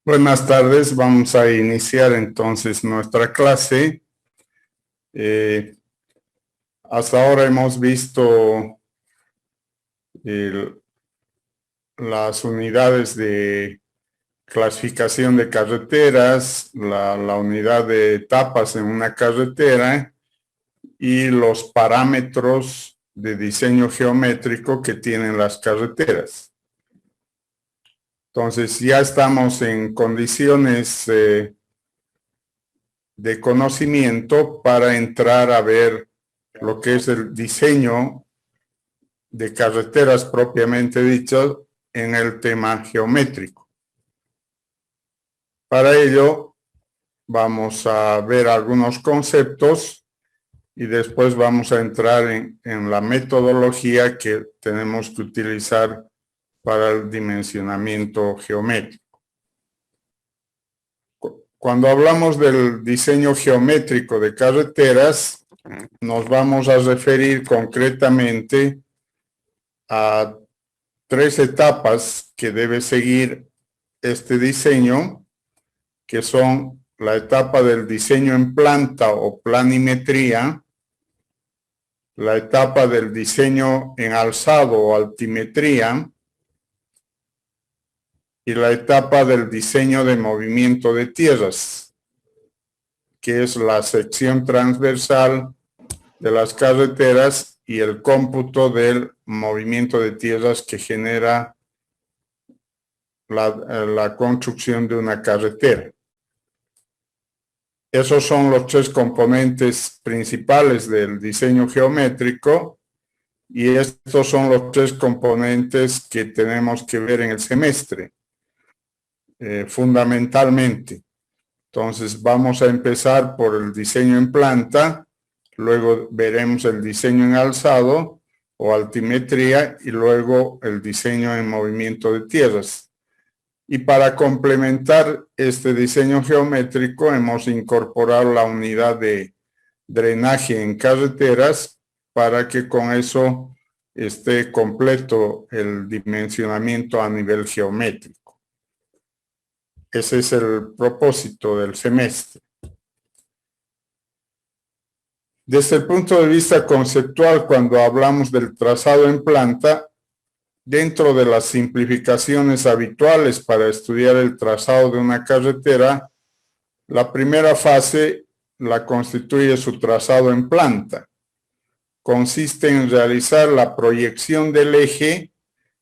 Buenas tardes, vamos a iniciar entonces nuestra clase. Hasta ahora hemos visto las unidades de clasificación de carreteras, la unidad de etapas en una carretera y los parámetros de diseño geométrico que tienen las carreteras. Entonces ya estamos en condiciones de conocimiento para entrar a ver lo que es el diseño de carreteras propiamente dicho en el tema geométrico. Para ello vamos a ver algunos conceptos y después vamos a entrar en la metodología que tenemos que utilizar para el dimensionamiento geométrico. Cuando hablamos del diseño geométrico de carreteras, nos vamos a referir concretamente a 3 etapas que debe seguir este diseño, que son la etapa del diseño en planta o planimetría, la etapa del diseño en alzado o altimetría, y la etapa del diseño de movimiento de tierras, que es la sección transversal de las carreteras y el cómputo del movimiento de tierras que genera la construcción de una carretera. Esos son los 3 componentes principales del diseño geométrico y estos son los 3 componentes que tenemos que ver en el semestre. Fundamentalmente. Entonces vamos a empezar por el diseño en planta, luego veremos el diseño en alzado o altimetría y luego el diseño en movimiento de tierras. Y para complementar este diseño geométrico hemos incorporado la unidad de drenaje en carreteras para que con eso esté completo el dimensionamiento a nivel geométrico. Ese es el propósito del semestre. Desde el punto de vista conceptual, cuando hablamos del trazado en planta, dentro de las simplificaciones habituales para estudiar el trazado de una carretera, la primera fase la constituye su trazado en planta. Consiste en realizar la proyección del eje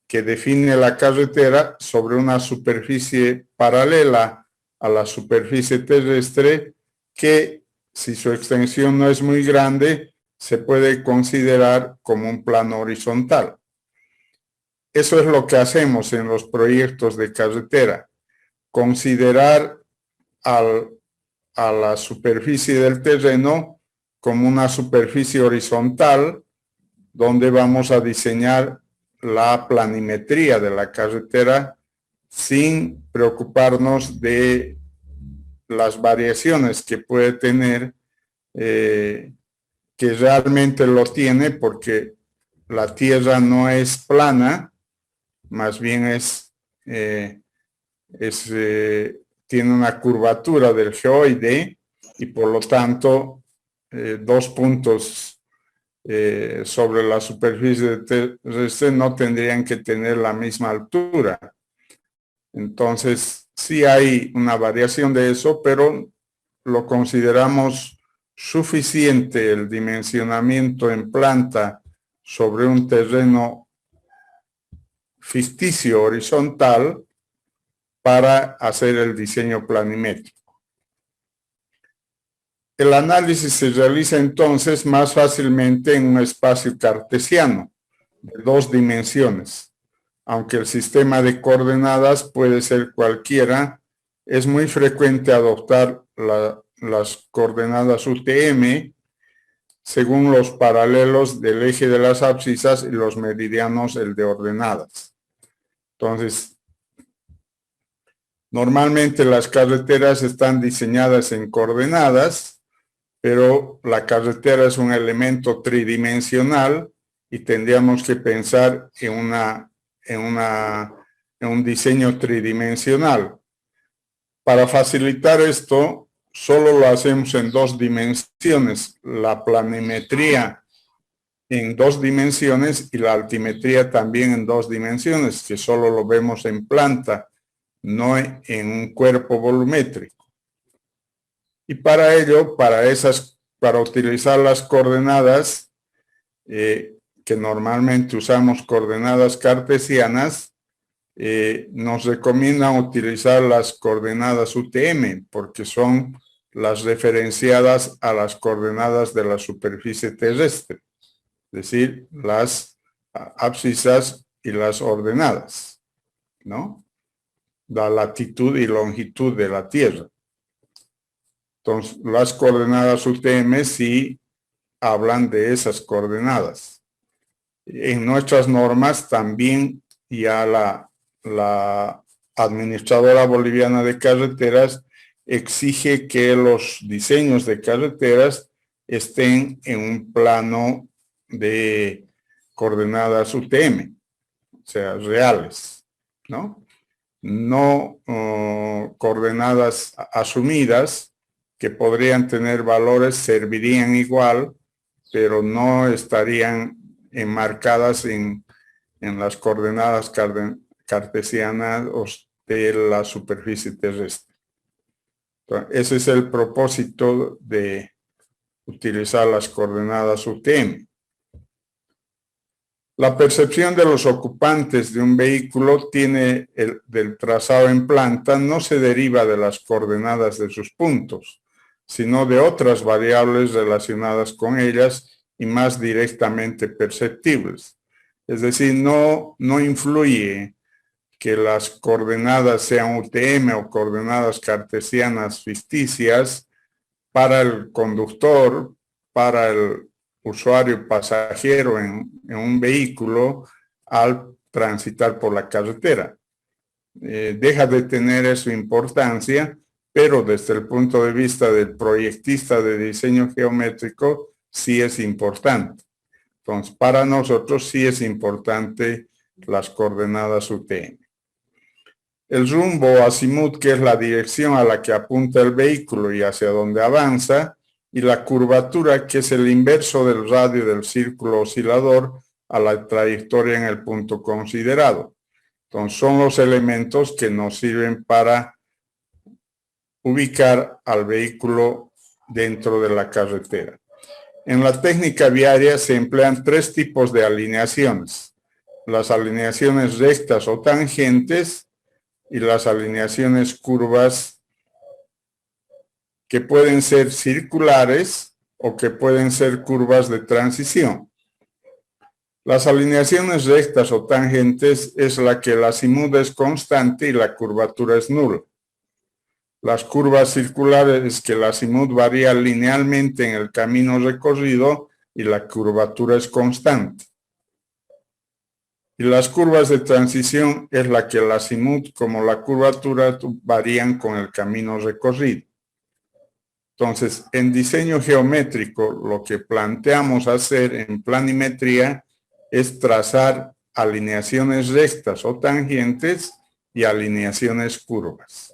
que define la carretera sobre una superficie paralela a la superficie terrestre que, si su extensión no es muy grande, se puede considerar como un plano horizontal. Eso es lo que hacemos en los proyectos de carretera, considerar a la superficie del terreno como una superficie horizontal donde vamos a diseñar la planimetría de la carretera sin preocuparnos de las variaciones que puede tener, que realmente lo tiene porque la tierra no es plana, más bien tiene una curvatura del geoide y por lo tanto 2 puntos sobre la superficie terrestre no tendrían que tener la misma altura. Entonces, sí hay una variación de eso, pero lo consideramos suficiente el dimensionamiento en planta sobre un terreno ficticio horizontal para hacer el diseño planimétrico. El análisis se realiza entonces más fácilmente en un espacio cartesiano de 2 dimensiones. Aunque el sistema de coordenadas puede ser cualquiera, es muy frecuente adoptar las coordenadas UTM según los paralelos del eje de las abscisas y los meridianos el de ordenadas. Entonces, normalmente las carreteras están diseñadas en coordenadas, pero la carretera es un elemento tridimensional y tendríamos que pensar en un diseño tridimensional. Para facilitar esto, solo lo hacemos en 2 dimensiones, la planimetría en 2 dimensiones y la altimetría también en 2 dimensiones, que solo lo vemos en planta, no en un cuerpo volumétrico. Y para ello, para utilizar las coordenadas, que normalmente usamos coordenadas cartesianas, nos recomiendan utilizar las coordenadas UTM, porque son las referenciadas a las coordenadas de la superficie terrestre, es decir, las abscisas y las ordenadas, ¿no? La latitud y longitud de la Tierra. Entonces, las coordenadas UTM sí hablan de esas coordenadas. En nuestras normas también ya la Administradora Boliviana de Carreteras exige que los diseños de carreteras estén en un plano de coordenadas UTM, o sea, reales, ¿no? No coordenadas asumidas que podrían tener valores, servirían igual, pero no estarían enmarcadas en las coordenadas cartesianas de la superficie terrestre. Entonces, ese es el propósito de utilizar las coordenadas UTM. La percepción de los ocupantes de un vehículo del trazado en planta no se deriva de las coordenadas de sus puntos, sino de otras variables relacionadas con ellas y más directamente perceptibles. Es decir, no influye que las coordenadas sean UTM o coordenadas cartesianas ficticias para el conductor, para el usuario pasajero en un vehículo al transitar por la carretera. Deja de tener su importancia, pero desde el punto de vista del proyectista de diseño geométrico sí es importante. Entonces, para nosotros sí es importante las coordenadas UTM. El rumbo azimut, que es la dirección a la que apunta el vehículo y hacia donde avanza, y la curvatura, que es el inverso del radio del círculo oscilador a la trayectoria en el punto considerado. Entonces, son los elementos que nos sirven para ubicar al vehículo dentro de la carretera. En la técnica viaria se emplean 3 tipos de alineaciones: las alineaciones rectas o tangentes y las alineaciones curvas, que pueden ser circulares o que pueden ser curvas de transición. Las alineaciones rectas o tangentes es la que el azimut es constante y la curvatura es nula. Las curvas circulares es que el azimut varía linealmente en el camino recorrido y la curvatura es constante. Y las curvas de transición es la que el azimut como la curvatura varían con el camino recorrido. Entonces, en diseño geométrico, lo que planteamos hacer en planimetría es trazar alineaciones rectas o tangentes y alineaciones curvas.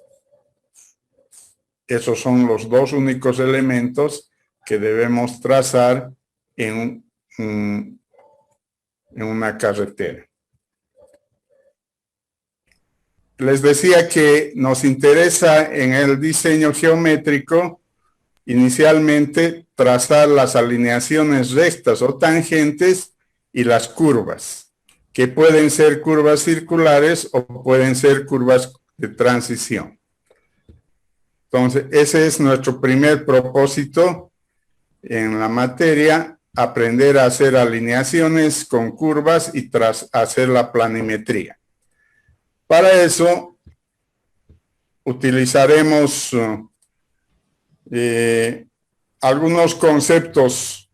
Esos son los 2 únicos elementos que debemos trazar en una carretera. Les decía que nos interesa en el diseño geométrico inicialmente trazar las alineaciones rectas o tangentes y las curvas, que pueden ser curvas circulares o pueden ser curvas de transición. Entonces, ese es nuestro primer propósito en la materia: aprender a hacer alineaciones con curvas y hacer la planimetría. Para eso, utilizaremos algunos conceptos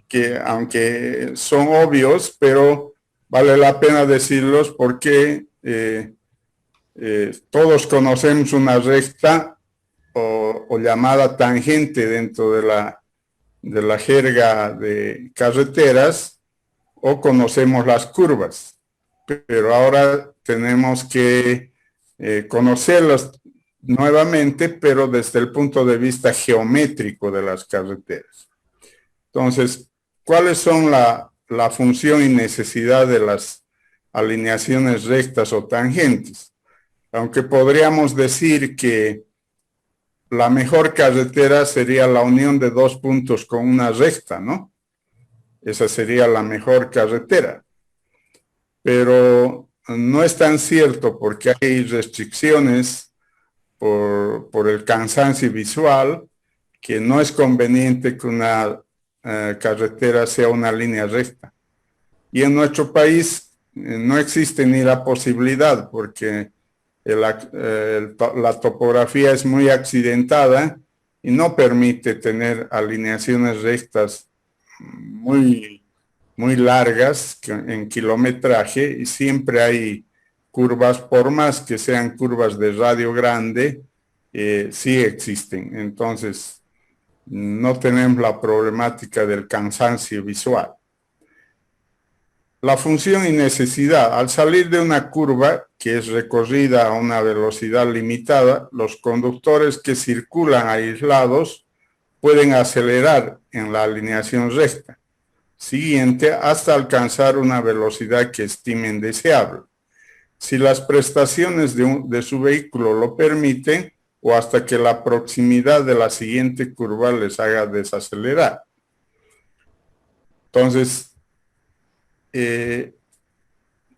que, aunque son obvios, pero vale la pena decirlos porque todos conocemos una recta o llamada tangente dentro de la jerga de carreteras, o conocemos las curvas, pero ahora tenemos que conocerlas nuevamente, pero desde el punto de vista geométrico de las carreteras. Entonces, ¿cuáles son la función y necesidad de las alineaciones rectas o tangentes? Aunque podríamos decir que la mejor carretera sería la unión de dos puntos con una recta, ¿no? Esa sería la mejor carretera. Pero no es tan cierto porque hay restricciones por el cansancio visual, que no es conveniente que una carretera sea una línea recta. Y en nuestro país no existe ni la posibilidad porque la topografía es muy accidentada y no permite tener alineaciones rectas muy largas en kilometraje, y siempre hay curvas, por más que sean curvas de radio grande, sí existen. Entonces, no tenemos la problemática del cansancio visual. La función y necesidad. Al salir de una curva que es recorrida a una velocidad limitada, los conductores que circulan aislados pueden acelerar en la alineación recta siguiente hasta alcanzar una velocidad que estimen deseable, si las prestaciones de su vehículo lo permiten, o hasta que la proximidad de la siguiente curva les haga desacelerar. Entonces,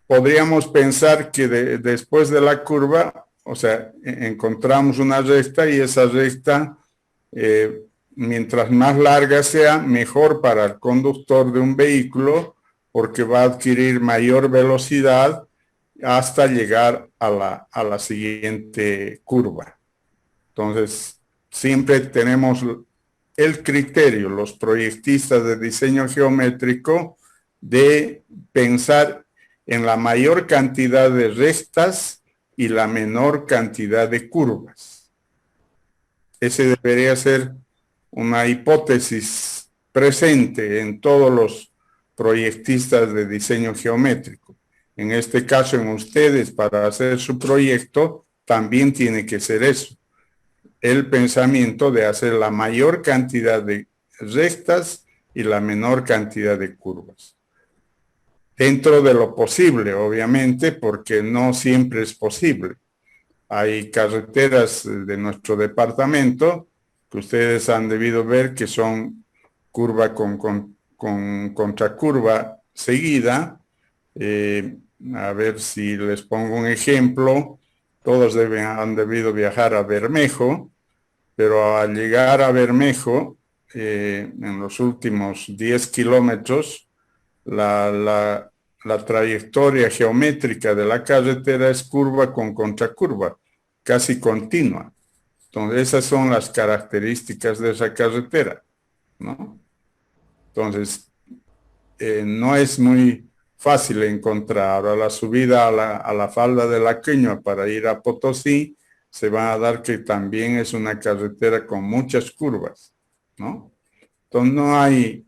podríamos pensar que después de la curva, o sea, encontramos una recta, y esa recta, mientras más larga sea, mejor para el conductor de un vehículo, porque va a adquirir mayor velocidad hasta llegar a la siguiente curva. Entonces, siempre tenemos el criterio, los proyectistas de diseño geométrico, de pensar en la mayor cantidad de rectas y la menor cantidad de curvas. Ese debería ser una hipótesis presente en todos los proyectistas de diseño geométrico. En este caso, en ustedes, para hacer su proyecto, también tiene que ser eso. El pensamiento de hacer la mayor cantidad de rectas y la menor cantidad de curvas. Dentro de lo posible, obviamente, porque no siempre es posible. Hay carreteras de nuestro departamento que ustedes han debido ver que son curva con contracurva seguida. A ver si les pongo un ejemplo. Todos han debido viajar a Bermejo, pero al llegar a Bermejo, en los últimos 10 kilómetros, la trayectoria geométrica de la carretera es curva con contracurva, casi continua. Entonces, esas son las características de esa carretera, ¿no? Entonces, no es muy fácil encontrar. Ahora, la subida a la falda de la Queñua para ir a Potosí, se va a dar que también es una carretera con muchas curvas, ¿no? Entonces, no hay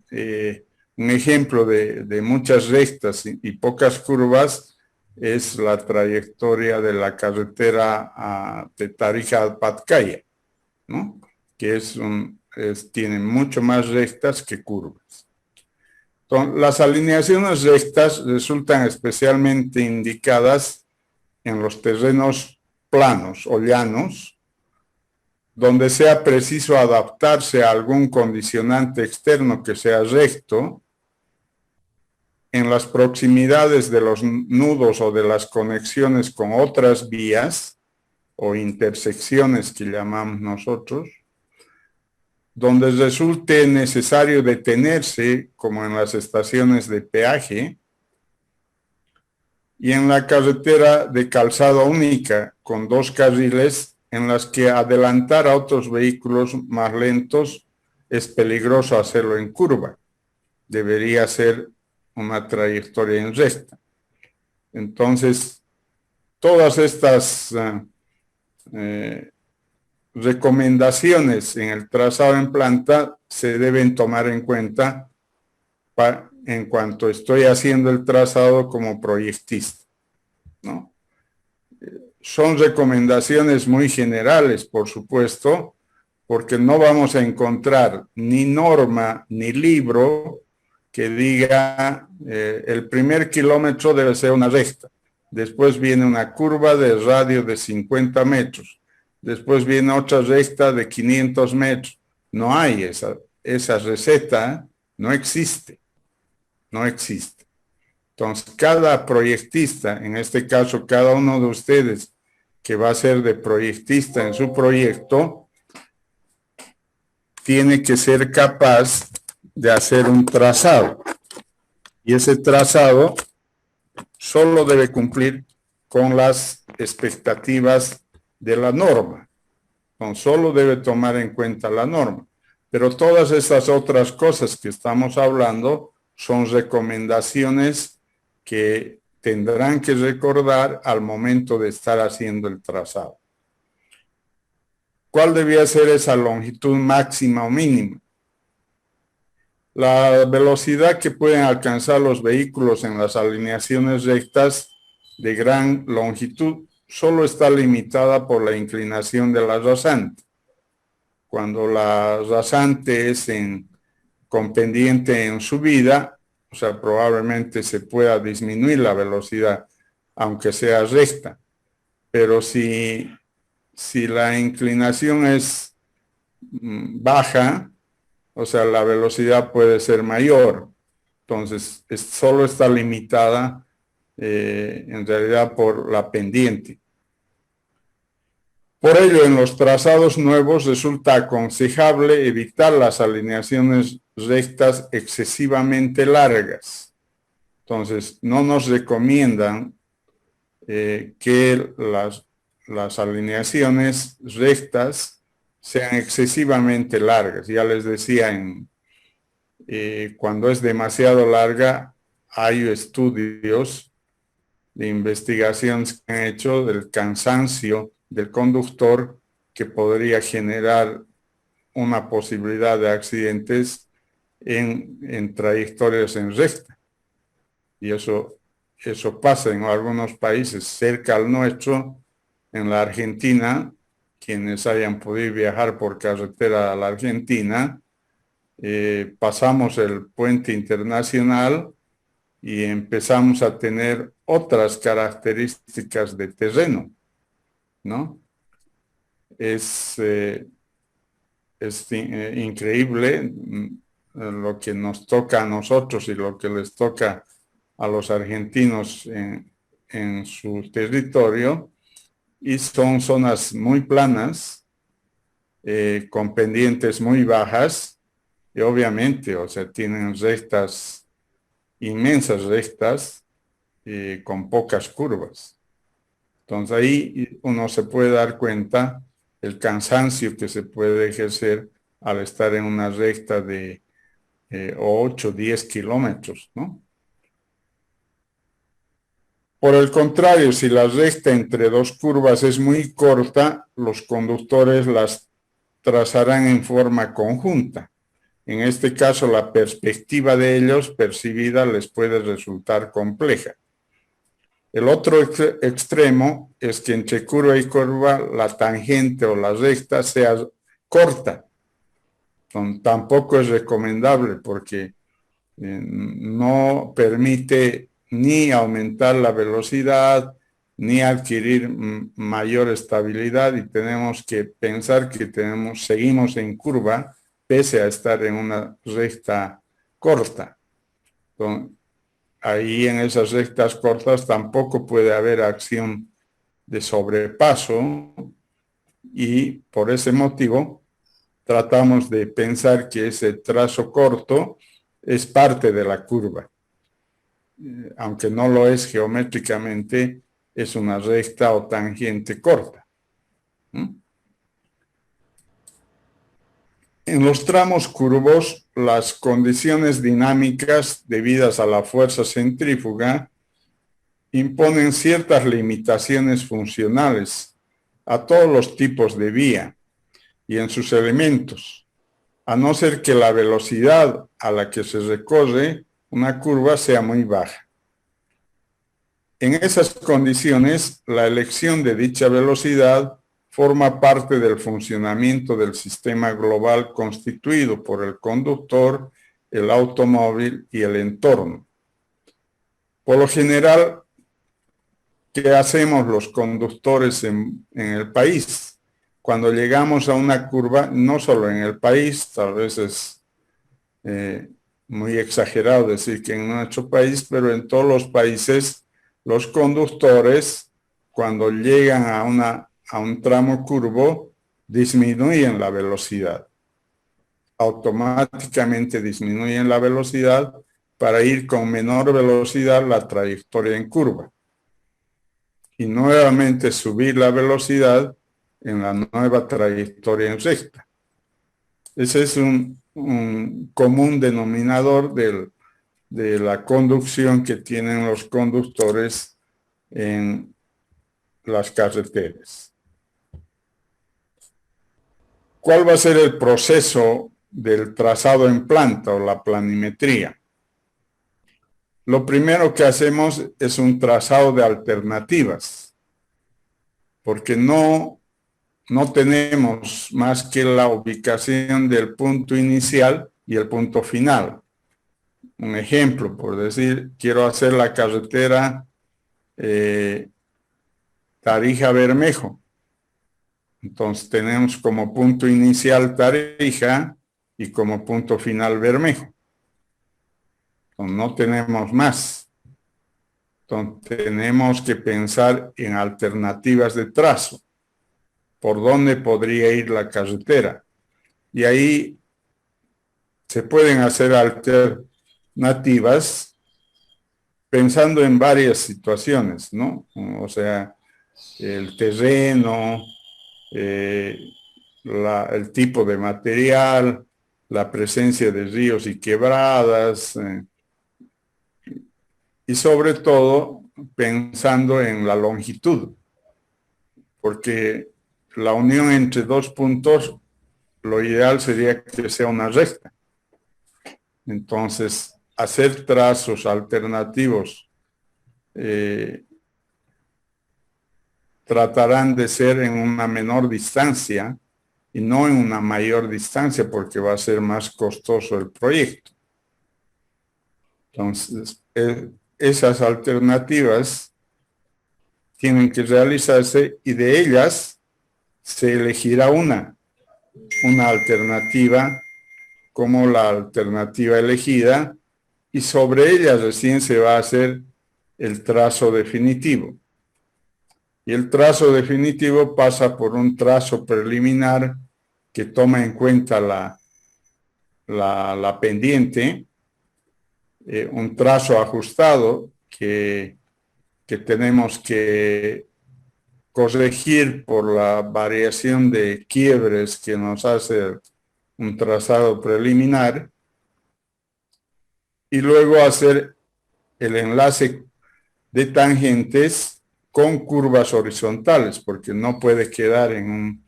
un ejemplo de muchas rectas y pocas curvas. Es la trayectoria de la carretera de Tarija a Patcaya, ¿no? Que tiene mucho más rectas que curvas. Entonces, las alineaciones rectas resultan especialmente indicadas en los terrenos planos o llanos, donde sea preciso adaptarse a algún condicionante externo que sea recto, en las proximidades de los nudos o de las conexiones con otras vías o intersecciones que llamamos nosotros, donde resulte necesario detenerse, como en las estaciones de peaje, y en la carretera de calzada única con dos carriles, en las que adelantar a otros vehículos más lentos es peligroso hacerlo en curva. Debería ser una trayectoria en recta. Entonces, todas estas recomendaciones en el trazado en planta se deben tomar en cuenta en cuanto estoy haciendo el trazado como proyectista, ¿no? son recomendaciones muy generales, por supuesto, porque no vamos a encontrar ni norma ni libro que diga el primer kilómetro debe ser una recta. Después viene una curva de radio de 50 metros. Después viene otra recta de 500 metros. No hay esa receta, no existe. No existe. Entonces, cada proyectista, en este caso, cada uno de ustedes que va a ser de proyectista en su proyecto, tiene que ser capaz de hacer un trazado. Y ese trazado solo debe cumplir con las expectativas de la norma. Entonces, solo debe tomar en cuenta la norma. Pero todas esas otras cosas que estamos hablando son recomendaciones que tendrán que recordar al momento de estar haciendo el trazado. ¿Cuál debía ser esa longitud máxima o mínima? La velocidad que pueden alcanzar los vehículos en las alineaciones rectas de gran longitud solo está limitada por la inclinación de la rasante. Cuando la rasante es con pendiente en subida, o sea, probablemente se pueda disminuir la velocidad, aunque sea recta. Pero si la inclinación es baja, o sea, la velocidad puede ser mayor. Entonces, solo está limitada en realidad por la pendiente. Por ello, en los trazados nuevos resulta aconsejable evitar las alineaciones rectas excesivamente largas. Entonces, no nos recomiendan que las alineaciones rectas sean excesivamente largas. Ya les decía, cuando es demasiado larga, hay estudios de investigación que han hecho del cansancio del conductor que podría generar una posibilidad de accidentes en trayectorias en recta. Y eso pasa en algunos países cerca al nuestro, en la Argentina. Quienes hayan podido viajar por carretera a la Argentina, pasamos el puente internacional y empezamos a tener otras características de terreno, ¿no? Es increíble lo que nos toca a nosotros y lo que les toca a los argentinos en su territorio, y son zonas muy planas, con pendientes muy bajas, y obviamente, o sea, tienen rectas, inmensas rectas, con pocas curvas. Entonces ahí uno se puede dar cuenta el cansancio que se puede ejercer al estar en una recta de 8 o 10 kilómetros, ¿no? Por el contrario, si la recta entre dos curvas es muy corta, los conductores las trazarán en forma conjunta. En este caso, la perspectiva de ellos percibida les puede resultar compleja. El otro extremo es que entre curva y curva la tangente o la recta sea corta. Tampoco es recomendable porque no permite ni aumentar la velocidad ni adquirir mayor estabilidad, y tenemos que pensar que seguimos en curva pese a estar en una recta corta. Entonces, ahí en esas rectas cortas tampoco puede haber acción de sobrepaso, y por ese motivo tratamos de pensar que ese trazo corto es parte de la curva. Aunque no lo es geométricamente, es una recta o tangente corta. En los tramos curvos, las condiciones dinámicas debidas a la fuerza centrífuga imponen ciertas limitaciones funcionales a todos los tipos de vía y en sus elementos, a no ser que la velocidad a la que se recorre una curva sea muy baja. En esas condiciones, la elección de dicha velocidad forma parte del funcionamiento del sistema global constituido por el conductor, el automóvil y el entorno. Por lo general, ¿qué hacemos los conductores en el país? Cuando llegamos a una curva, no solo en el país, tal vez es muy exagerado decir que en nuestro país, pero en todos los países, los conductores, cuando llegan a un tramo curvo, disminuyen la velocidad. Automáticamente disminuyen la velocidad para ir con menor velocidad la trayectoria en curva. Y nuevamente subir la velocidad en la nueva trayectoria en recta. Ese es un común denominador de la conducción que tienen los conductores en las carreteras. ¿Cuál va a ser el proceso del trazado en planta o la planimetría? Lo primero que hacemos es un trazado de alternativas, porque no tenemos más que la ubicación del punto inicial y el punto final. Un ejemplo, por decir, quiero hacer la carretera Tarija-Bermejo. Entonces tenemos como punto inicial Tarija y como punto final Bermejo. Entonces, no tenemos más. Entonces tenemos que pensar en alternativas de trazo. ¿Por dónde podría ir la carretera? Y ahí se pueden hacer alternativas pensando en varias situaciones, ¿no? O sea, el terreno, el tipo de material, la presencia de ríos y quebradas, y sobre todo pensando en la longitud, porque la unión entre dos puntos, lo ideal sería que sea una recta. Entonces, hacer trazos alternativos tratarán de ser en una menor distancia y no en una mayor distancia porque va a ser más costoso el proyecto. Entonces, esas alternativas tienen que realizarse y de ellas se elegirá una alternativa como la alternativa elegida y sobre ella recién se va a hacer el trazo definitivo. Y el trazo definitivo pasa por un trazo preliminar que toma en cuenta la pendiente, un trazo ajustado que tenemos que corregir por la variación de quiebres que nos hace un trazado preliminar y luego hacer el enlace de tangentes con curvas horizontales, porque no puede quedar en un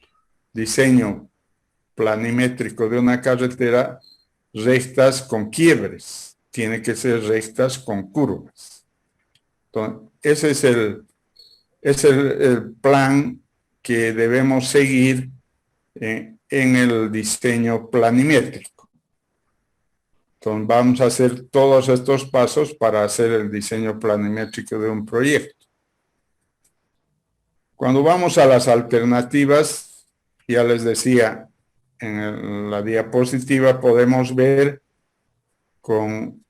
diseño planimétrico de una carretera rectas con quiebres, tiene que ser rectas con curvas. Entonces, ese es el plan que debemos seguir en el diseño planimétrico. Entonces, vamos a hacer todos estos pasos para hacer el diseño planimétrico de un proyecto. Cuando vamos a las alternativas, ya les decía, en la diapositiva podemos ver con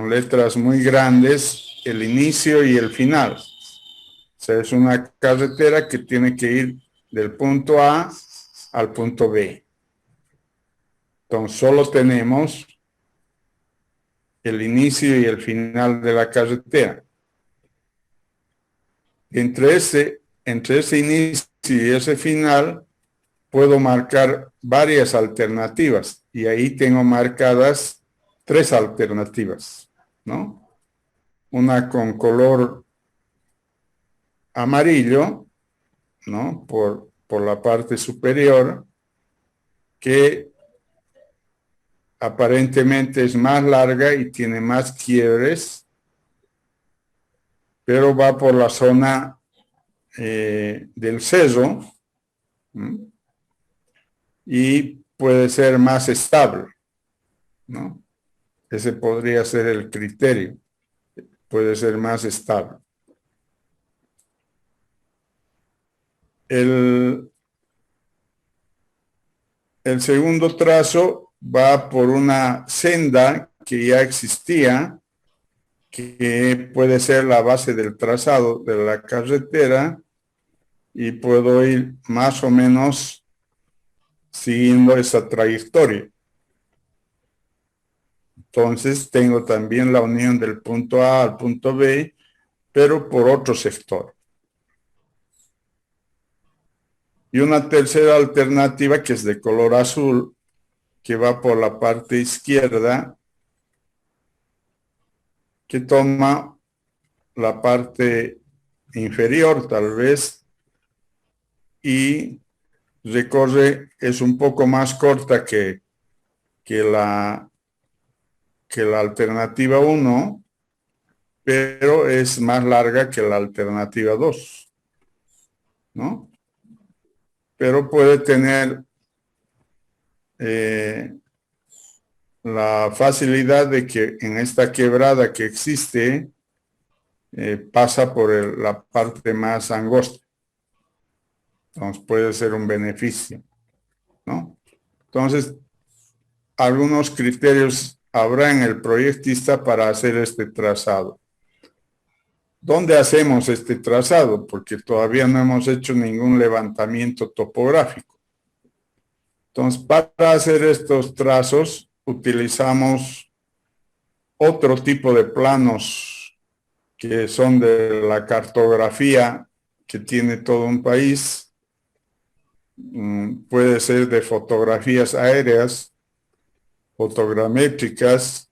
letras muy grandes el inicio y el final. O sea, es una carretera que tiene que ir del punto A al punto B. Entonces, solo tenemos el inicio y el final de la carretera. Entre ese inicio y ese final, puedo marcar varias alternativas. Y ahí tengo marcadas 3 alternativas, ¿no? Una con color amarillo, ¿no? Por la parte superior, que aparentemente es más larga y tiene más quiebres pero va por la zona del cerro, ¿no? Y puede ser más estable, ¿no? Ese podría ser el criterio, puede ser más estable. El segundo trazo va por una senda que ya existía, que puede ser la base del trazado de la carretera, y puedo ir más o menos siguiendo esa trayectoria. Entonces tengo también la unión del punto A al punto B, pero por otro sector. Y una tercera alternativa que es de color azul, que va por la parte izquierda, que toma la parte inferior tal vez y recorre, es un poco más corta que la alternativa 1, pero es más larga que la alternativa 2, ¿no? Pero puede tener la facilidad de que en esta quebrada que existe, pasa por la parte más angosta. Entonces puede ser un beneficio, ¿no? Entonces, algunos criterios habrá en el proyectista para hacer este trazado. ¿Dónde hacemos este trazado? Porque todavía no hemos hecho ningún levantamiento topográfico. Entonces, para hacer estos trazos, utilizamos otro tipo de planos que son de la cartografía que tiene todo un país. Puede ser de fotografías aéreas, fotogramétricas,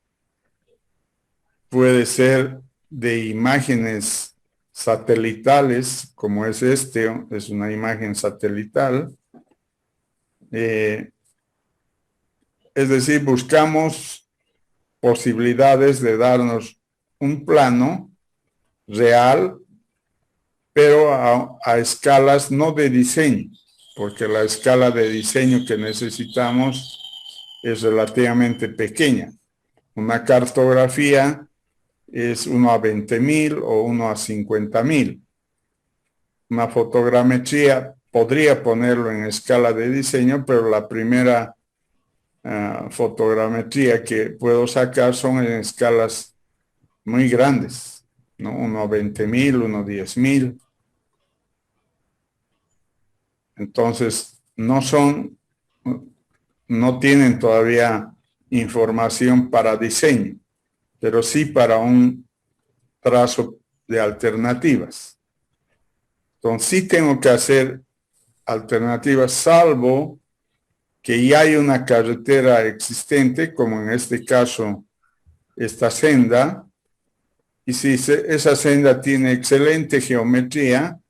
puede ser de imágenes satelitales, como es es una imagen satelital. Es decir, buscamos posibilidades de darnos un plano real, pero a escalas no de diseño, porque la escala de diseño que necesitamos es relativamente pequeña. Una cartografía es 1 a 20.000 o 1 a 50.000. Una fotogrametría podría ponerlo en escala de diseño, pero la primera fotogrametría que puedo sacar son en escalas muy grandes, ¿no? 1 a 20.000, 1 a 10.000. Entonces, no tienen todavía información para diseño, pero sí para un trazo de alternativas. Entonces, sí tengo que hacer alternativas, salvo que ya hay una carretera existente, como en este caso, esta senda, y si esa senda tiene excelente geometría,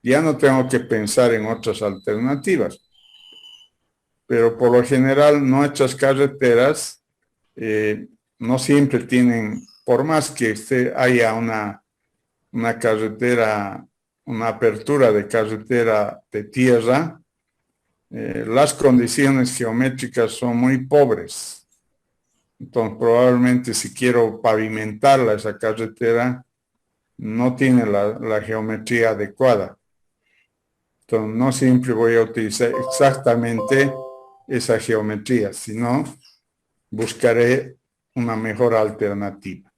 ya no tengo que pensar en otras alternativas. Pero por lo general, nuestras carreteras no siempre tienen, por más que haya una carretera, una apertura de carretera de tierra, las condiciones geométricas son muy pobres. Entonces, probablemente si quiero pavimentarla, esa carretera no tiene la geometría adecuada. Entonces, no siempre voy a utilizar exactamente esa geometría, sino buscaré una mejor alternativa.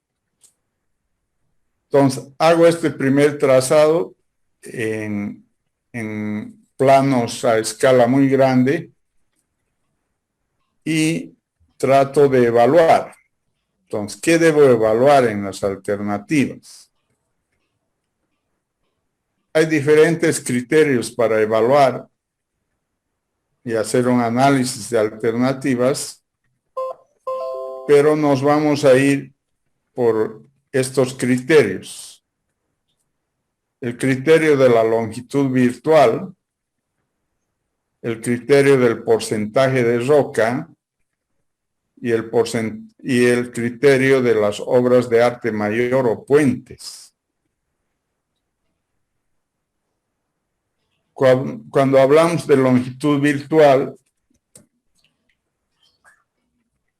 Entonces, hago este primer trazado en planos a escala muy grande y trato de evaluar. Entonces, ¿qué debo evaluar en las alternativas? Hay diferentes criterios para evaluar y hacer un análisis de alternativas, pero nos vamos a ir por estos criterios. El criterio de la longitud virtual, el criterio del porcentaje de roca y el criterio de las obras de arte mayor o puentes. Cuando hablamos de longitud virtual,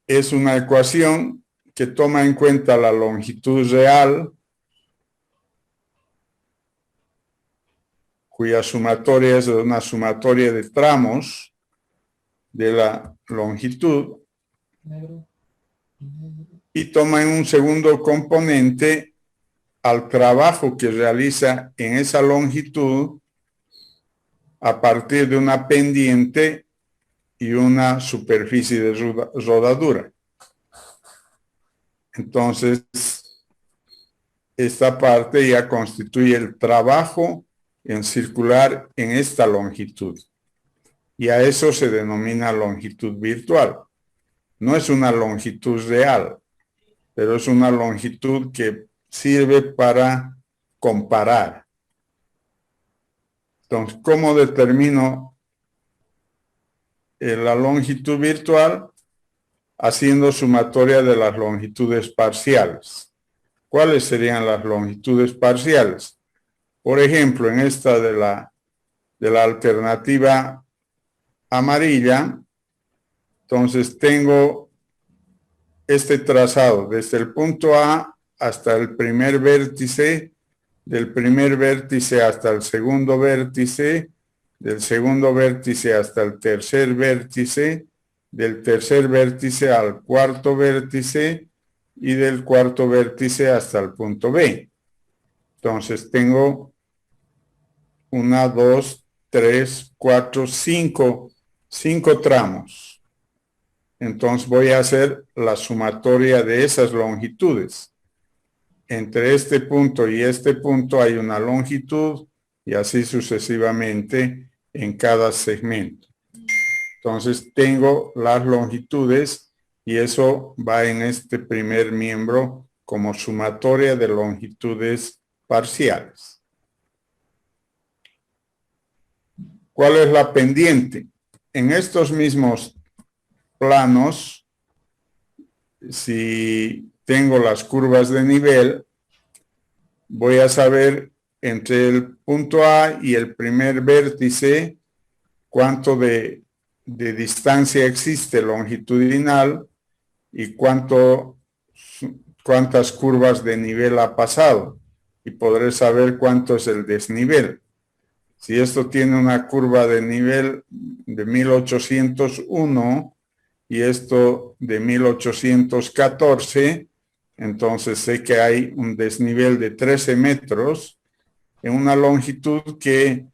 es una ecuación que toma en cuenta la longitud real, cuya sumatoria es una sumatoria de tramos de la longitud, y toma en un segundo componente al trabajo que realiza en esa longitud a partir de una pendiente y una superficie de rodadura. Entonces, esta parte ya constituye el trabajo en circular en esta longitud. Y a eso se denomina longitud virtual. No es una longitud real, pero es una longitud que sirve para comparar. Entonces, ¿cómo determino la longitud virtual? Haciendo sumatoria de las longitudes parciales. ¿Cuáles serían las longitudes parciales? Por ejemplo, en esta de la alternativa amarilla, entonces tengo este trazado desde el punto A hasta el primer vértice, del primer vértice hasta el segundo vértice, del segundo vértice hasta el tercer vértice, del tercer vértice al cuarto vértice y del cuarto vértice hasta el punto B. Entonces tengo 1, 2, 3, 4, 5 tramos. Entonces voy a hacer la sumatoria de esas longitudes. Entre este punto y este punto hay una longitud y así sucesivamente en cada segmento. Entonces tengo las longitudes y eso va en este primer miembro como sumatoria de longitudes parciales. ¿Cuál es la pendiente? En estos mismos planos, si tengo las curvas de nivel, voy a saber entre el punto A y el primer vértice cuánto de distancia existe longitudinal y cuántas curvas de nivel ha pasado, y podré saber cuánto es el desnivel. Si esto tiene una curva de nivel de 1801 y esto de 1814, entonces sé que hay un desnivel de 13 metros en una longitud que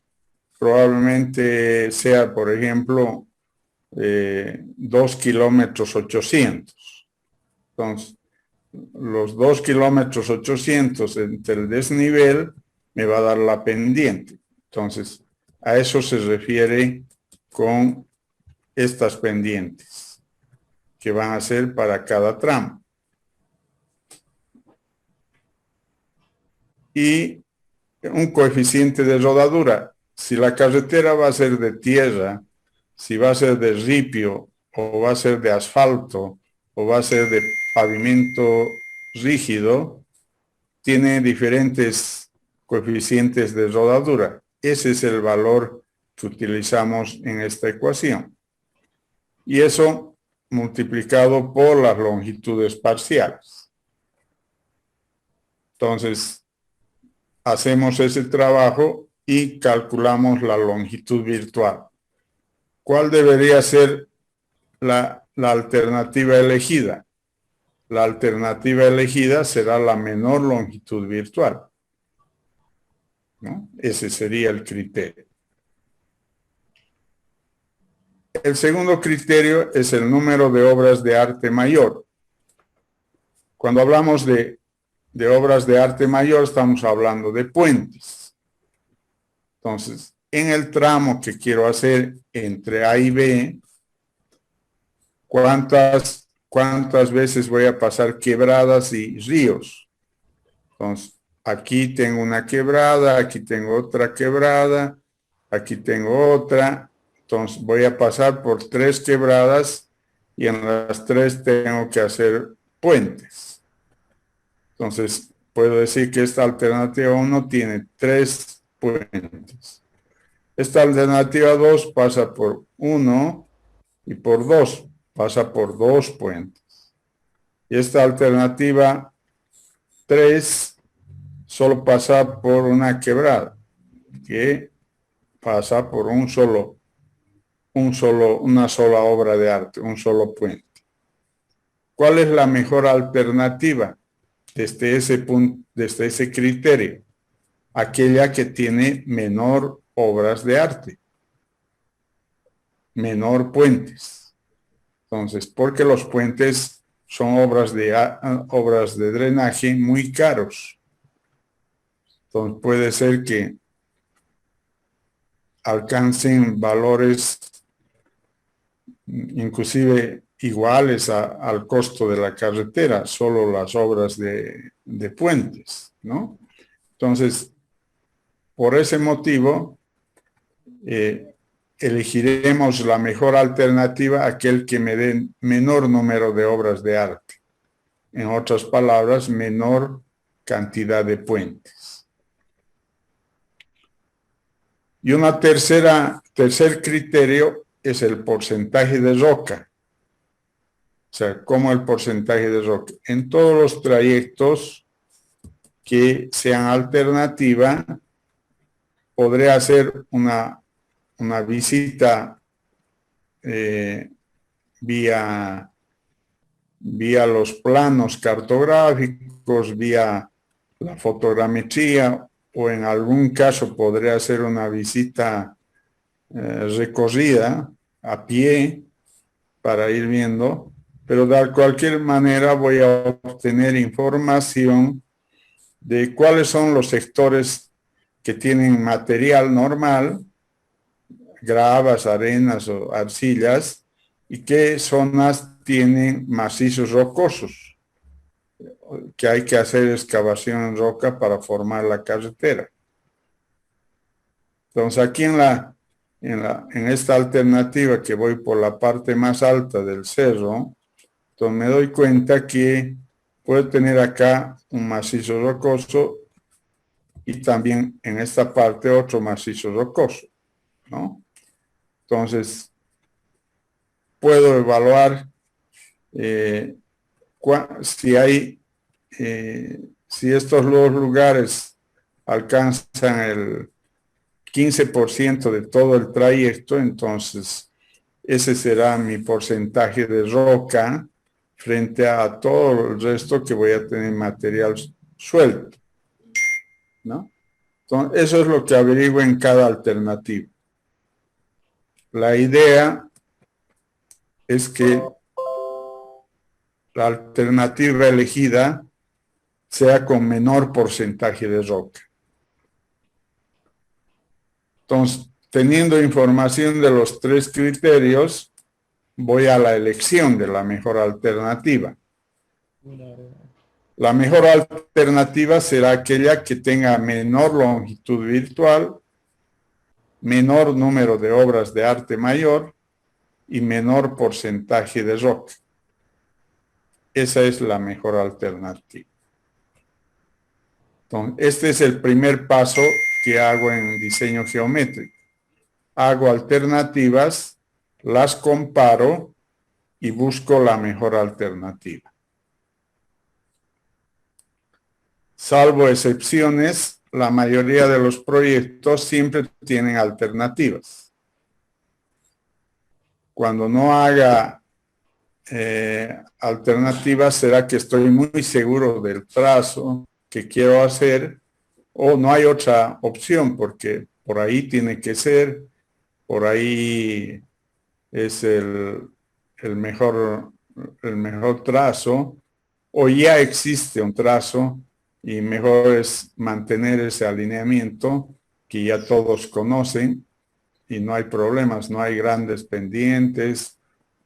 probablemente sea, por ejemplo, 2 kilómetros 800. Entonces, los 2 kilómetros 800 entre el desnivel me va a dar la pendiente. Entonces, a eso se refiere con estas pendientes que van a ser para cada tramo. Y un coeficiente de rodadura. Si la carretera va a ser de tierra, si va a ser de ripio, o va a ser de asfalto, o va a ser de pavimento rígido, tiene diferentes coeficientes de rodadura. Ese es el valor que utilizamos en esta ecuación. Y eso multiplicado por las longitudes parciales. Entonces, hacemos ese trabajo y calculamos la longitud virtual. ¿Cuál debería ser la alternativa elegida? La alternativa elegida será la menor longitud virtual, ¿no? Ese sería el criterio. El segundo criterio es el número de obras de arte mayor. Cuando hablamos de obras de arte mayor, estamos hablando de puentes. Entonces, en el tramo que quiero hacer entre A y B, ¿cuántas veces voy a pasar quebradas y ríos? Entonces, aquí tengo una quebrada, aquí tengo otra quebrada, aquí tengo otra. Entonces, voy a pasar por 3 quebradas y en las 3 tengo que hacer puentes. Entonces, puedo decir que esta alternativa 1 tiene 3 puentes. Esta alternativa 2 pasa por 1 y por 2, pasa por 2 puentes. Y esta alternativa 3 solo pasa por una quebrada, que pasa por una sola obra de arte, un solo puente. ¿Cuál es la mejor alternativa desde ese criterio? Aquella que tiene menor obras de arte, menor puentes. Entonces, porque los puentes son obras de drenaje muy caros. Entonces, puede ser que alcancen valores inclusive iguales al costo de la carretera, solo las obras de puentes, ¿no? Entonces, por ese motivo, elegiremos la mejor alternativa, aquel que me dé menor número de obras de arte. En otras palabras, menor cantidad de puentes. Y tercer criterio es el porcentaje de roca. O sea, ¿cómo el porcentaje de roca? En todos los trayectos que sean alternativa, podré hacer una visita vía los planos cartográficos, vía la fotogrametría, o en algún caso podré hacer una visita recorrida a pie para ir viendo, pero de cualquier manera voy a obtener información de cuáles son los sectores que tienen material normal, gravas, arenas o arcillas, y qué zonas tienen macizos rocosos, que hay que hacer excavación en roca para formar la carretera. Entonces aquí en esta alternativa que voy por la parte más alta del cerro, entonces me doy cuenta que puedo tener acá un macizo rocoso y también en esta parte otro macizo rocoso, ¿no? Entonces, puedo evaluar si estos dos lugares alcanzan el 15% de todo el trayecto, entonces ese será mi porcentaje de roca frente a todo el resto que voy a tener material suelto, ¿no? Entonces, eso es lo que averiguo en cada alternativa. La idea es que la alternativa elegida sea con menor porcentaje de roca. Entonces, teniendo información de los tres criterios, voy a la elección de la mejor alternativa. La mejor alternativa será aquella que tenga menor longitud virtual, menor número de obras de arte mayor y menor porcentaje de roca. Esa es la mejor alternativa. Entonces, este es el primer paso que hago en diseño geométrico. Hago alternativas, las comparo y busco la mejor alternativa. Salvo excepciones, la mayoría de los proyectos siempre tienen alternativas. Cuando no haga alternativas, será que estoy muy seguro del trazo que quiero hacer, o no hay otra opción, porque por ahí tiene que ser, por ahí es el mejor trazo, o ya existe un trazo y mejor es mantener ese alineamiento que ya todos conocen y no hay problemas, no hay grandes pendientes,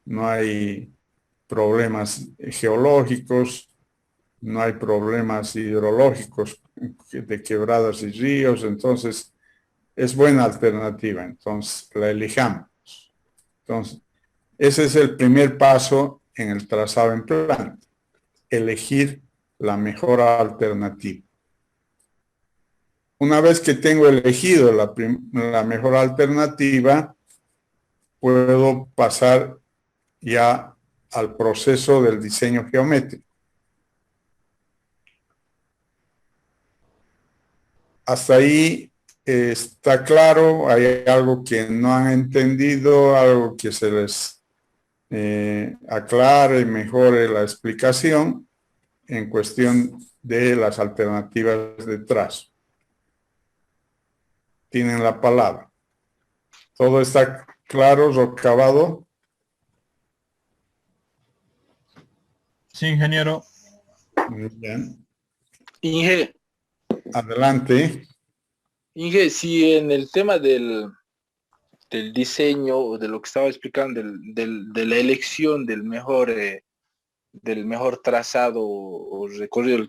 no hay problemas geológicos, no hay problemas hidrológicos de quebradas y ríos, entonces es buena alternativa, entonces la elijamos. Entonces, ese es el primer paso en el trazado en planta, elegir la mejor alternativa. una vez que tengo elegido la mejor alternativa, puedo pasar ya al proceso del diseño geométrico. Hasta ahí está claro. ¿Hay algo que no han entendido, algo que se les aclare y mejore la explicación en cuestión de las alternativas de trazo? Tienen la palabra. ¿Todo está claro, Rocabado? Sí, ingeniero. Muy bien. Inge, Adelante. si en el tema del diseño o de lo que estaba explicando, de la elección del mejor trazado o recorrido,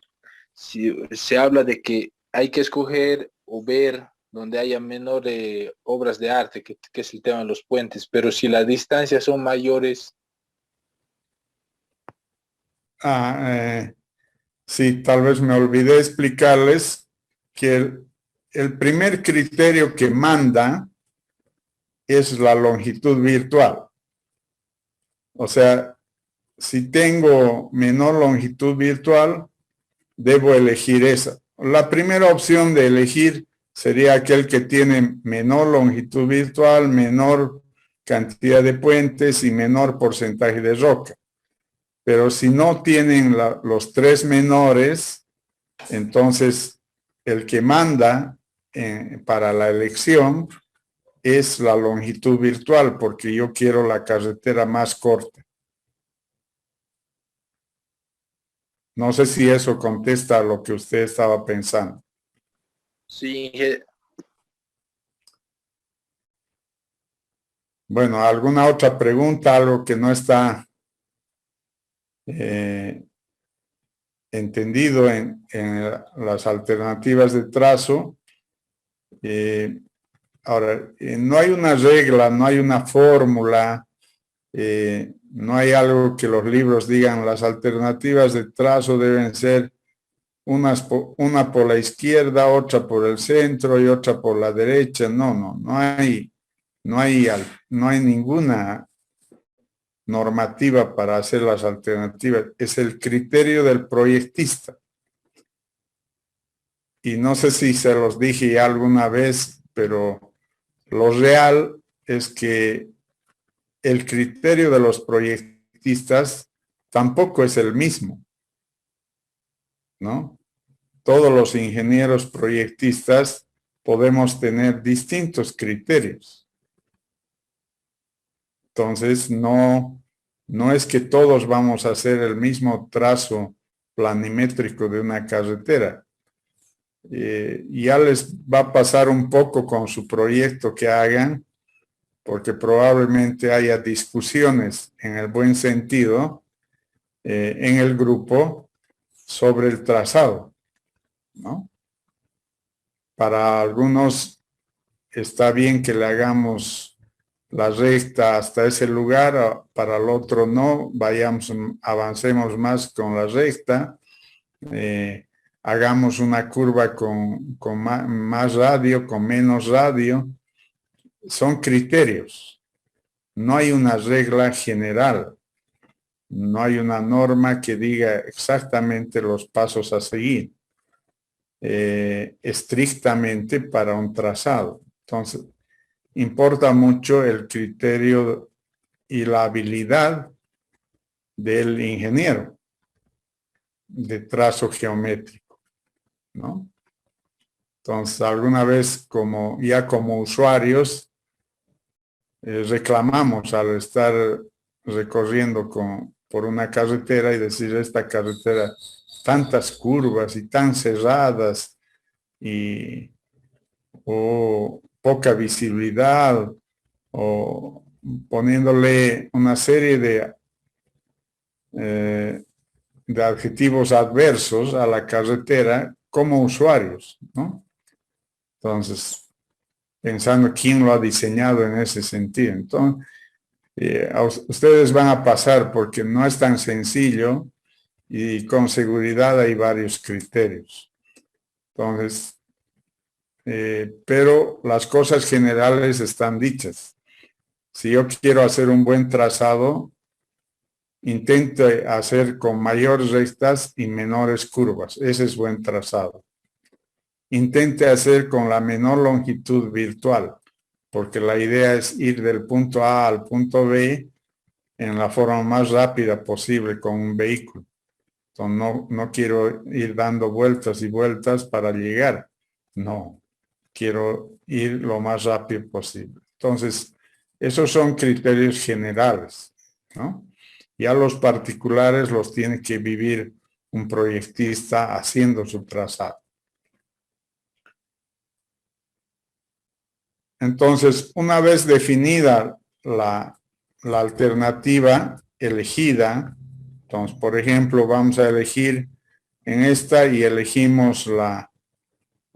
si se habla de que hay que escoger o ver donde haya menores obras de arte, que es el tema de los puentes, pero si las distancias son mayores. Sí, tal vez me olvidé explicarles que el primer criterio que manda es la longitud virtual. O sea, si tengo menor longitud virtual, debo elegir esa. La primera opción de elegir sería aquel que tiene menor longitud virtual, menor cantidad de puentes y menor porcentaje de roca. Pero si no tienen los tres menores, entonces el que manda para la elección es la longitud virtual, porque yo quiero la carretera más corta. No sé si eso contesta a lo que usted estaba pensando. Sí, Bueno, ¿alguna otra pregunta? Algo que no está entendido en las alternativas de trazo. Ahora, no hay una regla, no hay una fórmula, no hay algo que los libros digan. Las alternativas de trazo deben ser una por la izquierda, otra por el centro y otra por la derecha. No hay ninguna normativa para hacer las alternativas. Es el criterio del proyectista. Y no sé si se los dije ya alguna vez, pero lo real es que el criterio de los proyectistas tampoco es el mismo, ¿no? Todos los ingenieros proyectistas podemos tener distintos criterios. Entonces, no es que todos vamos a hacer el mismo trazo planimétrico de una carretera. Ya les va a pasar un poco con su proyecto que hagan, porque probablemente haya discusiones en el buen sentido en el grupo sobre el trazado, ¿no? Para algunos está bien que le hagamos la recta hasta ese lugar, para el otro no, avancemos más con la recta, hagamos una curva con más radio, con menos radio. Son criterios. No hay una regla general. No hay una norma que diga exactamente los pasos a seguir, estrictamente para un trazado. Entonces, importa mucho el criterio y la habilidad del ingeniero de trazo geométrico, ¿no? Entonces, alguna vez como usuarios, reclamamos al estar recorriendo por una carretera y decir, esta carretera, tantas curvas y tan cerradas o poca visibilidad, o poniéndole una serie de adjetivos adversos a la carretera como usuarios, ¿no? Entonces, pensando quién lo ha diseñado en ese sentido. Entonces, ustedes van a pasar porque no es tan sencillo y con seguridad hay varios criterios. Entonces, pero las cosas generales están dichas. Si yo quiero hacer un buen trazado, intente hacer con mayores rectas y menores curvas. Ese es buen trazado. Intente hacer con la menor longitud virtual, porque la idea es ir del punto A al punto B en la forma más rápida posible con un vehículo. Entonces, no quiero ir dando vueltas y vueltas para llegar. No, quiero ir lo más rápido posible. Entonces, esos son criterios generales, ¿no? Ya los particulares los tiene que vivir un proyectista haciendo su trazado. Entonces, una vez definida la alternativa elegida, entonces, por ejemplo, vamos a elegir en esta y elegimos la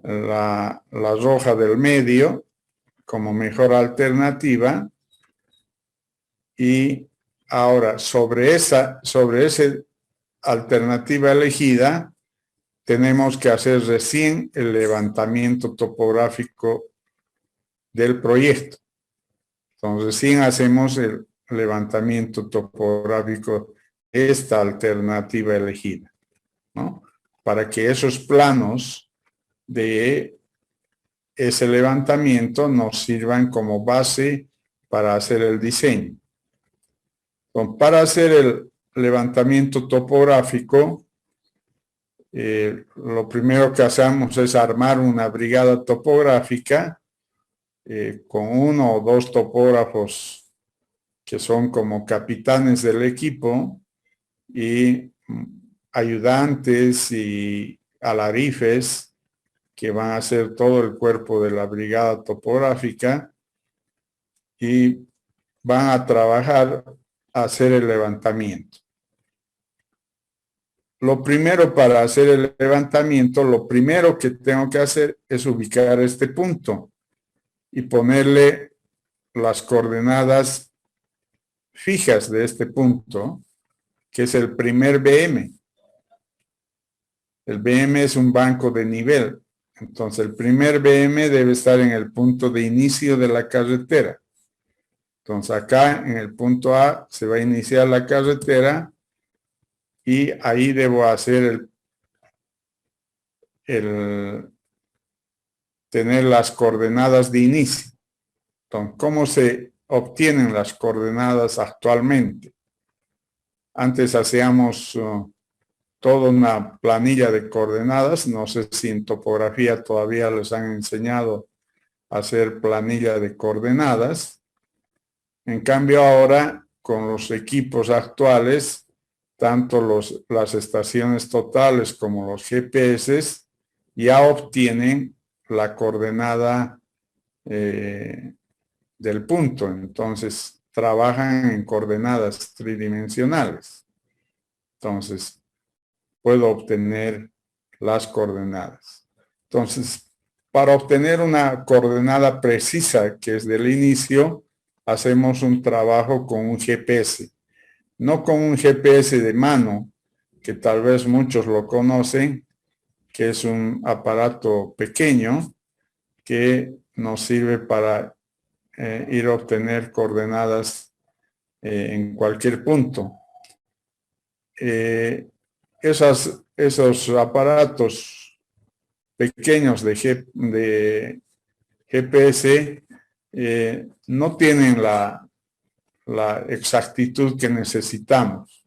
roja del medio como mejor alternativa. Y ahora, sobre esa alternativa elegida, tenemos que hacer recién el levantamiento topográfico del proyecto. Entonces, recién hacemos el levantamiento topográfico de esta alternativa elegida, ¿no? Para que esos planos de ese levantamiento nos sirvan como base para hacer el diseño. Entonces, para hacer el levantamiento topográfico, lo primero que hacemos es armar una brigada topográfica con uno o dos topógrafos que son como capitanes del equipo y ayudantes y alarifes que van a hacer todo el cuerpo de la brigada topográfica y van a trabajar a hacer el levantamiento. Lo primero para hacer el levantamiento, lo primero que tengo que hacer es ubicar este punto y ponerle las coordenadas fijas de este punto, que es el primer BM. El BM es un banco de nivel. Entonces, el primer BM debe estar en el punto de inicio de la carretera. Entonces, acá en el punto A se va a iniciar la carretera y ahí debo hacer tener las coordenadas de inicio. Entonces, ¿cómo se obtienen las coordenadas actualmente? Antes hacíamos toda una planilla de coordenadas. No sé si en topografía todavía les han enseñado a hacer planilla de coordenadas. En cambio ahora, con los equipos actuales, tanto las estaciones totales como los GPS ya obtienen la coordenada del punto. Entonces, trabajan en coordenadas tridimensionales. Entonces, puedo obtener las coordenadas. Entonces, para obtener una coordenada precisa, que es del inicio, hacemos un trabajo con un GPS. No con un GPS de mano, que tal vez muchos lo conocen, que es un aparato pequeño que nos sirve para ir a obtener coordenadas en cualquier punto. Esos aparatos pequeños de GPS no tienen la exactitud que necesitamos.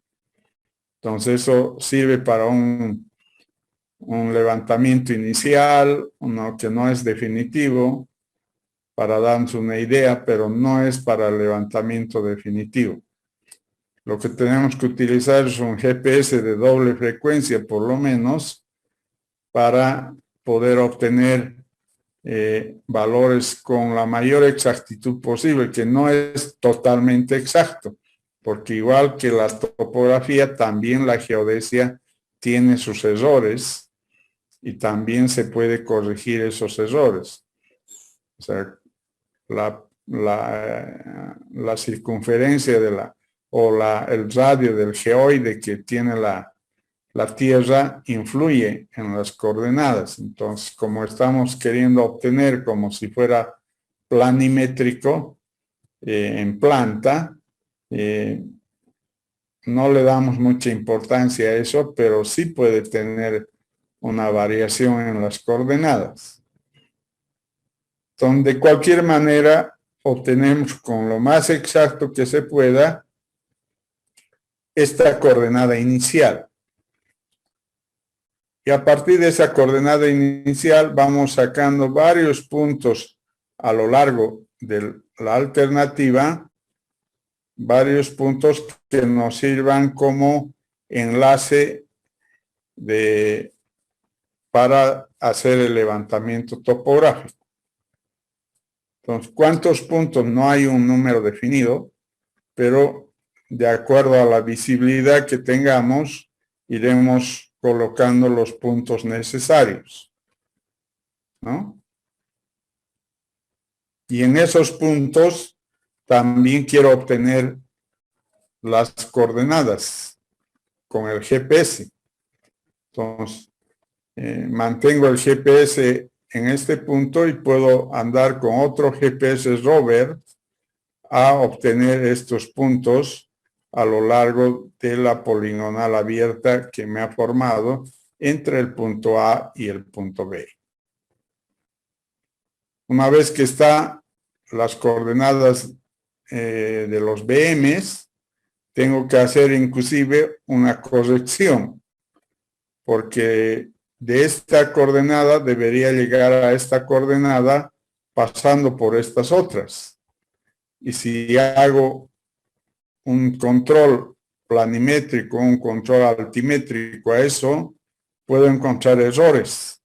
Entonces eso sirve para un levantamiento inicial, uno que no es definitivo, para darnos una idea, pero no es para el levantamiento definitivo. Lo que tenemos que utilizar es un GPS de doble frecuencia, por lo menos, para poder obtener valores con la mayor exactitud posible, que no es totalmente exacto, porque igual que la topografía, también la geodesia tiene sus errores y también se puede corregir esos errores. O sea, la circunferencia el radio del geoide que tiene la la Tierra influye en las coordenadas. Entonces, como estamos queriendo obtener como si fuera planimétrico en planta, no le damos mucha importancia a eso, pero sí puede tener una variación en las coordenadas. Entonces, de cualquier manera, obtenemos con lo más exacto que se pueda esta coordenada inicial. Y a partir de esa coordenada inicial vamos sacando varios puntos a lo largo de la alternativa, varios puntos que nos sirvan como enlace para hacer el levantamiento topográfico. Entonces, ¿cuántos puntos? No hay un número definido, pero de acuerdo a la visibilidad que tengamos, iremos colocando los puntos necesarios, ¿no? Y en esos puntos también quiero obtener las coordenadas con el GPS. Entonces, mantengo el GPS en este punto y puedo andar con otro GPS rover a obtener estos puntos a lo largo de la poligonal abierta que me ha formado entre el punto A y el punto B. Una vez que están las coordenadas de los BMs, tengo que hacer inclusive una corrección, porque de esta coordenada debería llegar a esta coordenada pasando por estas otras. Y si hago un control planimétrico, un control altimétrico a eso, puedo encontrar errores,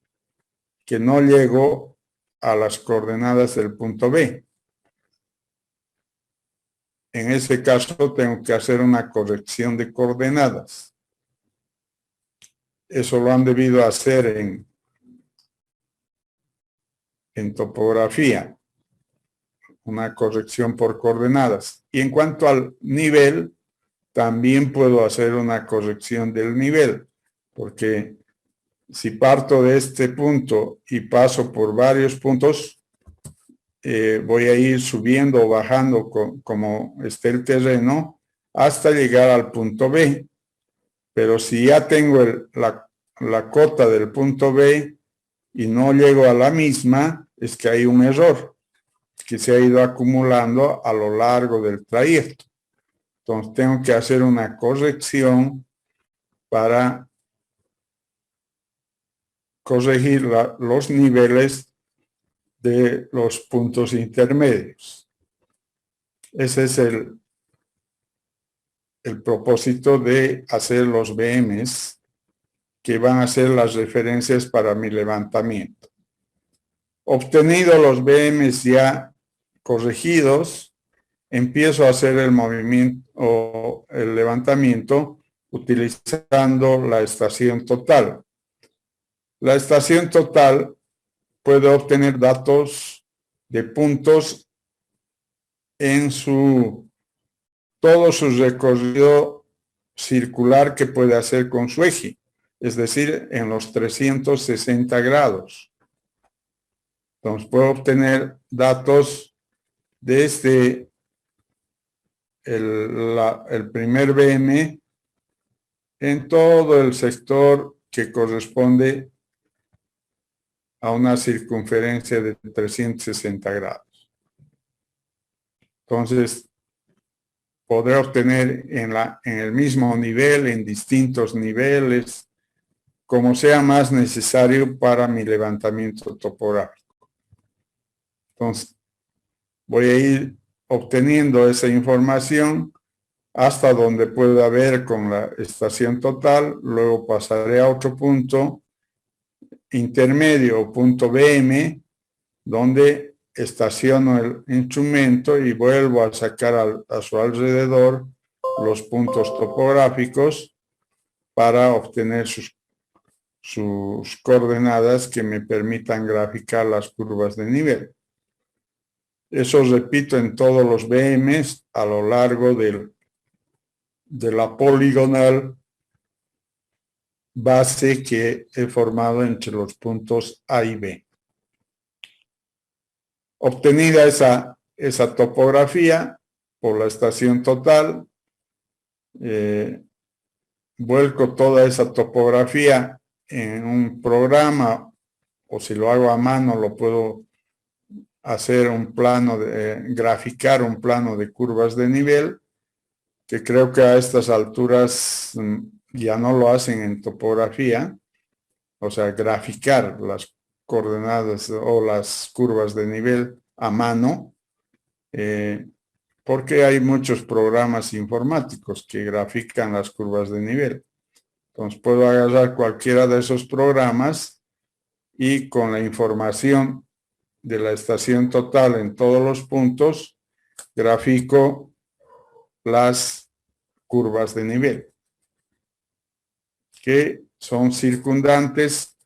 que no llego a las coordenadas del punto B. En ese caso tengo que hacer una corrección de coordenadas. Eso lo han debido hacer en topografía, una corrección por coordenadas. Y en cuanto al nivel, también puedo hacer una corrección del nivel, porque si parto de este punto y paso por varios puntos, voy a ir subiendo o bajando como esté el terreno hasta llegar al punto B. Pero si ya tengo la cota del punto B y no llego a la misma, es que hay un error que se ha ido acumulando a lo largo del trayecto. Entonces tengo que hacer una corrección para corregir los niveles de los puntos intermedios. Ese es el propósito de hacer los BMs, que van a ser las referencias para mi levantamiento. Obtenido los BMs ya corregidos, empiezo a hacer el movimiento o el levantamiento utilizando la estación total. La estación total puede obtener datos de puntos en todo su recorrido circular que puede hacer con su eje, es decir, en los 360 grados. Entonces puedo obtener datos desde el primer BM en todo el sector que corresponde a una circunferencia de 360 grados. Entonces, podré obtener en el mismo nivel, en distintos niveles, como sea más necesario para mi levantamiento topográfico. Entonces, voy a ir obteniendo esa información hasta donde pueda ver con la estación total, luego pasaré a otro punto intermedio, punto BM, donde estaciono el instrumento y vuelvo a sacar a su alrededor los puntos topográficos para obtener sus coordenadas que me permitan graficar las curvas de nivel. Eso repito en todos los BMs a lo largo de la poligonal base que he formado entre los puntos A y B. Obtenida esa topografía por la estación total, vuelco toda esa topografía en un programa, o si lo hago a mano lo puedo hacer un plano, graficar un plano de curvas de nivel, que creo que a estas alturas ya no lo hacen en topografía, o sea, graficar las coordenadas o las curvas de nivel a mano, porque hay muchos programas informáticos que grafican las curvas de nivel. Entonces puedo agarrar cualquiera de esos programas y con la información de la estación total en todos los puntos, grafico las curvas de nivel, que son circundantes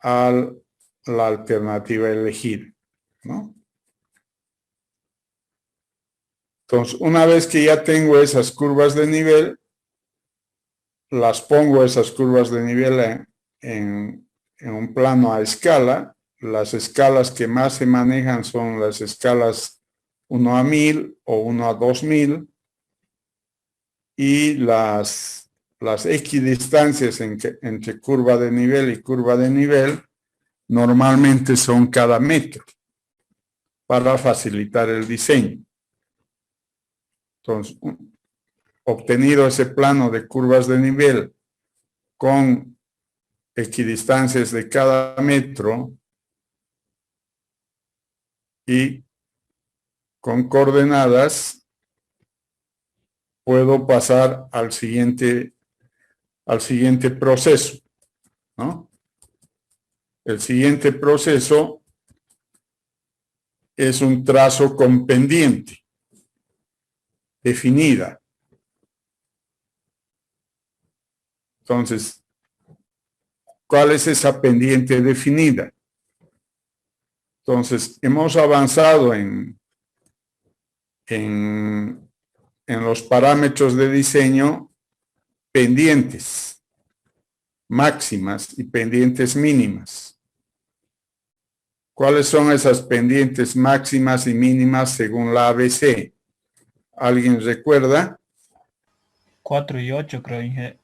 a la alternativa elegida, ¿no? Entonces, una vez que ya tengo esas curvas de nivel, las pongo esas curvas de nivel en un plano a escala. Las escalas que más se manejan son las escalas 1 a 1000 o 1 a 2000, y las equidistancias entre curva de nivel y curva de nivel normalmente son cada metro para facilitar el diseño. Entonces, obtenido ese plano de curvas de nivel con equidistancias de cada metro y con coordenadas, puedo pasar al siguiente proceso, ¿no? El siguiente proceso es un trazo con pendiente definida. Entonces, ¿cuál es esa pendiente definida? Entonces, hemos avanzado en los parámetros de diseño pendientes máximas y pendientes mínimas. ¿Cuáles son esas pendientes máximas y mínimas según la ABC? ¿Alguien recuerda? 4 y 8 creo, Inge.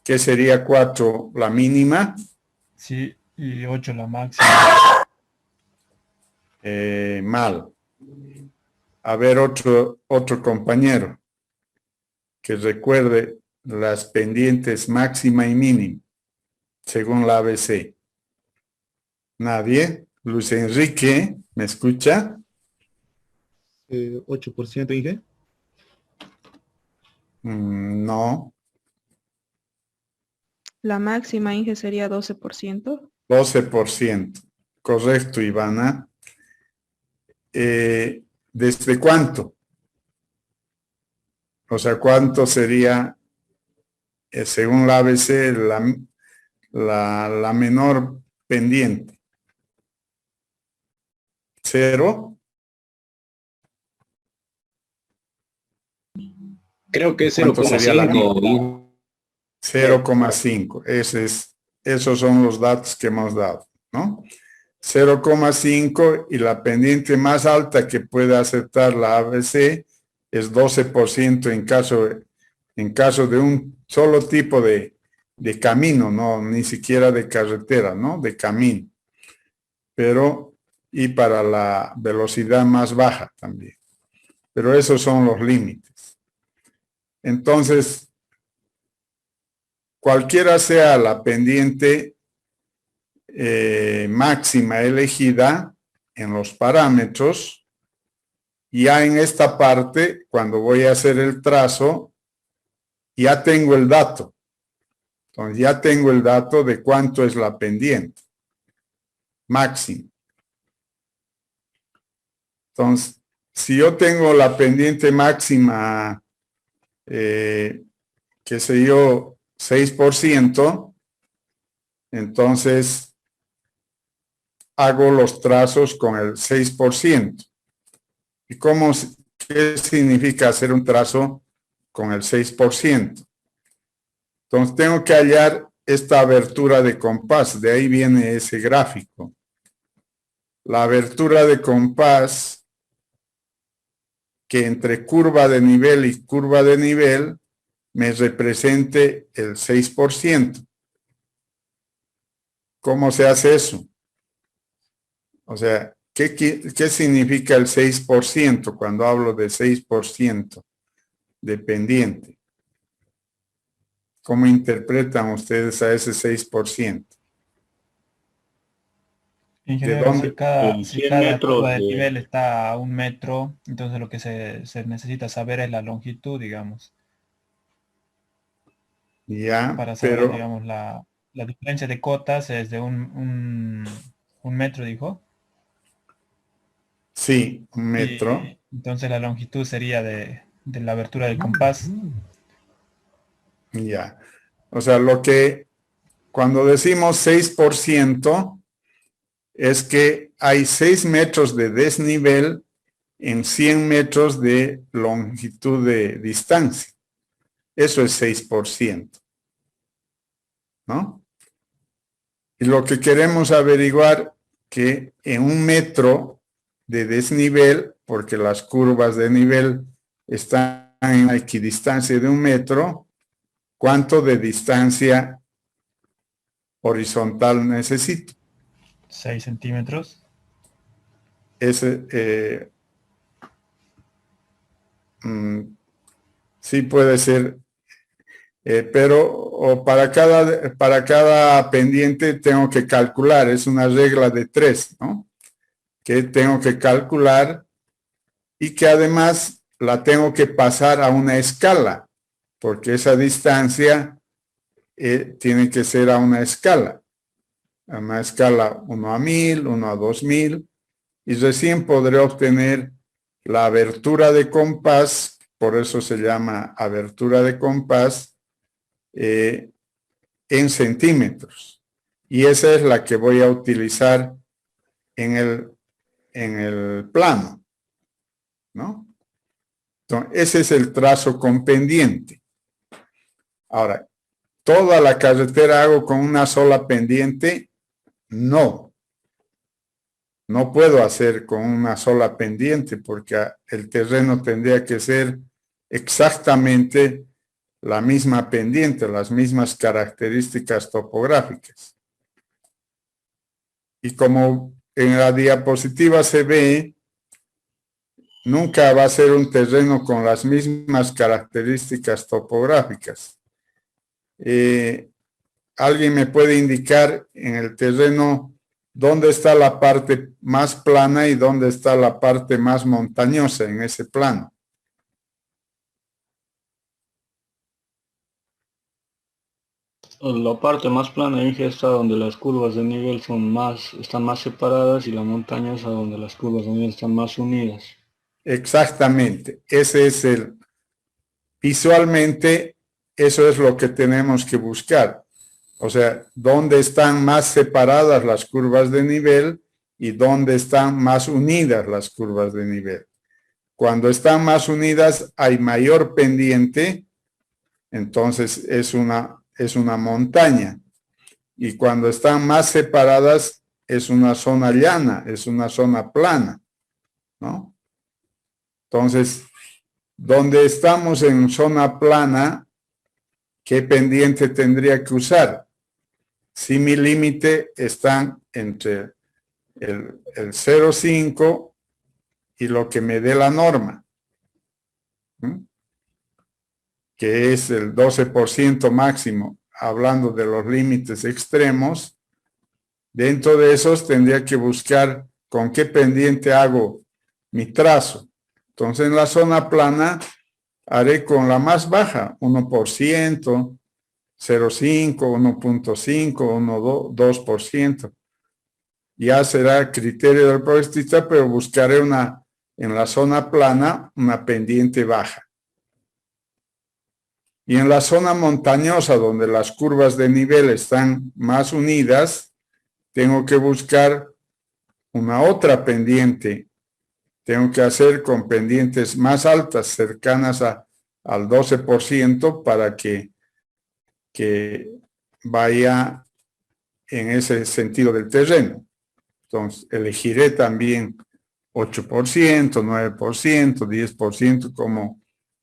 ¿Qué sería 4 la mínima? Sí, y 8 la máxima. Mal. A ver, otro compañero que recuerde las pendientes máxima y mínima según la ABC. ¿Nadie? Luis Enrique, ¿me escucha? 8%, Inge. No. La máxima, Inge, sería 12%. 12%. Correcto, Ivana. ¿Desde cuánto? O sea, ¿cuánto sería, según la ABC, la menor pendiente? ¿0? Creo que es ¿Cuánto sería la 0,5. 0,5. Esos son los datos que hemos dado, ¿no? 0,5, y la pendiente más alta que puede aceptar la ABC es 12% en caso de un solo tipo de camino, no, ni siquiera de carretera, ¿no? De camino. Pero, y para la velocidad más baja también. Pero esos son los límites. Entonces, cualquiera sea la pendiente máxima elegida en los parámetros, ya en esta parte, cuando voy a hacer el trazo, ya tengo el dato. Entonces ya tengo el dato de cuánto es la pendiente máxima. Entonces, si yo tengo la pendiente máxima, qué sé yo, 6%, entonces hago los trazos con el 6%. ¿Y qué significa hacer un trazo con el 6%? Entonces tengo que hallar esta abertura de compás, de ahí viene ese gráfico. La abertura de compás que entre curva de nivel y curva de nivel me represente el 6%. ¿Cómo se hace eso? O sea, ¿qué significa el 6% cuando hablo de 6% de pendiente? ¿Cómo interpretan ustedes a ese 6%? Ingeniero, dónde? si 100 cada metros curva de de- nivel está a 1 metro, entonces lo que se necesita saber es la longitud, digamos, Ya, para saber, pero digamos, la diferencia de cotas es de un metro, dijo. sí, 1 metro. Y entonces la longitud sería de la abertura del compás. Ya. O sea, cuando decimos 6%, es que hay 6 metros de desnivel en 100 metros de longitud de distancia. Eso es 6%, ¿no? Y lo que queremos averiguar que en 1 metro de desnivel, porque las curvas de nivel están en la equidistancia de 1 metro, ¿cuánto de distancia horizontal necesito? 6 centímetros. Sí puede ser, pero para cada pendiente tengo que calcular, es una regla de 3, ¿no? Que tengo que calcular y que además la tengo que pasar a una escala, porque esa distancia tiene que ser a una escala 1 a 1000, 1 a 2000, y recién podré obtener la abertura de compás, por eso se llama abertura de compás, en centímetros. Y esa es la que voy a utilizar en el plano, ¿no? Entonces, ese es el trazo con pendiente. Ahora, ¿toda la carretera hago con una sola pendiente? No. No puedo hacer con una sola pendiente porque el terreno tendría que ser exactamente la misma pendiente, las mismas características topográficas. Y como en la diapositiva se ve, nunca va a ser un terreno con las mismas características topográficas. ¿Alguien me puede indicar en el terreno dónde está la parte más plana y dónde está la parte más montañosa en ese plano? La parte más plana está donde las curvas de nivel están más separadas, y la montañosa donde las curvas de nivel están más unidas. Exactamente, visualmente eso es lo que tenemos que buscar. O sea, dónde están más separadas las curvas de nivel y dónde están más unidas las curvas de nivel. Cuando están más unidas hay mayor pendiente, entonces es una montaña. Y cuando están más separadas es una zona llana, es una zona plana, ¿no? Entonces, donde estamos en zona plana, ¿qué pendiente tendría que usar? Si mi límite está entre el 0,5 y lo que me dé la norma, ¿sí? Que es el 12% máximo, hablando de los límites extremos. Dentro de esos tendría que buscar con qué pendiente hago mi trazo. Entonces en la zona plana haré con la más baja, 1%, 0,5, 1.5, 2%. Ya será criterio del proyectista, pero buscaré en la zona plana una pendiente baja. Y en la zona montañosa, donde las curvas de nivel están más unidas, tengo que buscar una otra pendiente. Tengo que hacer con pendientes más altas, cercanas al 12%, para que que vaya en ese sentido del terreno. Entonces, elegiré también 8%, 9%, 10%,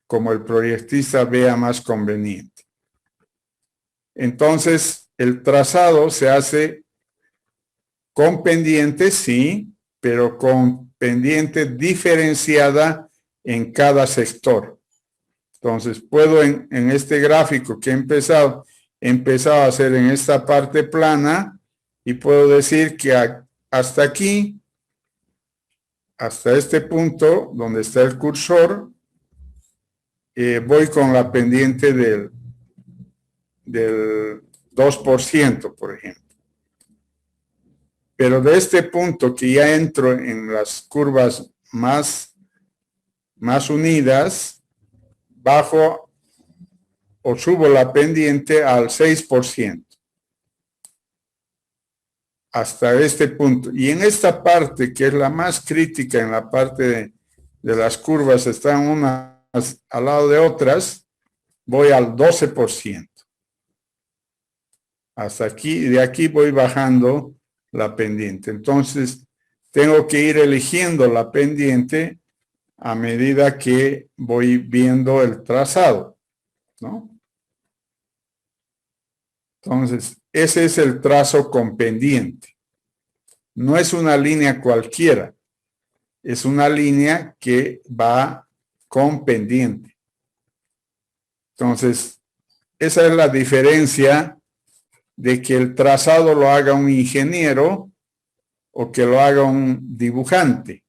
como el proyectista vea más conveniente. Entonces, el trazado se hace con pendiente, sí, pero con pendiente diferenciada en cada sector. Entonces, puedo en este gráfico que he empezado a hacer en esta parte plana y puedo decir que hasta aquí, hasta este punto donde está el cursor, voy con la pendiente del 2%, por ejemplo. Pero de este punto que ya entro en las curvas más unidas, bajo o subo la pendiente al 6%. Hasta este punto. Y en esta parte, que es la más crítica, en la parte de las curvas, están unas al lado de otras, voy al 12%. Hasta aquí, de aquí voy bajando la pendiente. Entonces, tengo que ir eligiendo la pendiente a medida que voy viendo el trazado, ¿no? Entonces, ese es el trazo con pendiente. No es una línea cualquiera. Es una línea que va con pendiente. Entonces, esa es la diferencia de que el trazado lo haga un ingeniero o que lo haga un dibujante,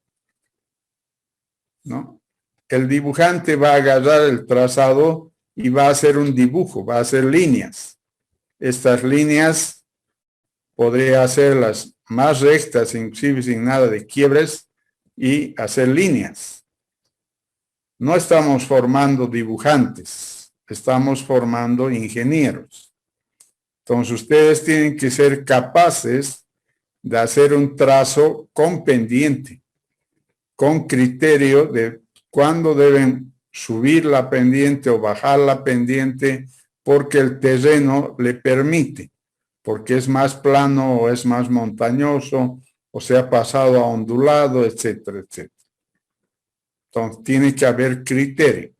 ¿no? El dibujante va a agarrar el trazado y va a hacer un dibujo, va a hacer líneas. Estas líneas podría hacerlas más rectas, inclusive sin nada de quiebres, y hacer líneas. No estamos formando dibujantes, estamos formando ingenieros. Entonces, ustedes tienen que ser capaces de hacer un trazo con pendiente, con criterio de cuándo deben subir la pendiente o bajar la pendiente, porque el terreno le permite, porque es más plano o es más montañoso, o se ha pasado a ondulado, etcétera, etcétera. Entonces, tiene que haber criterio.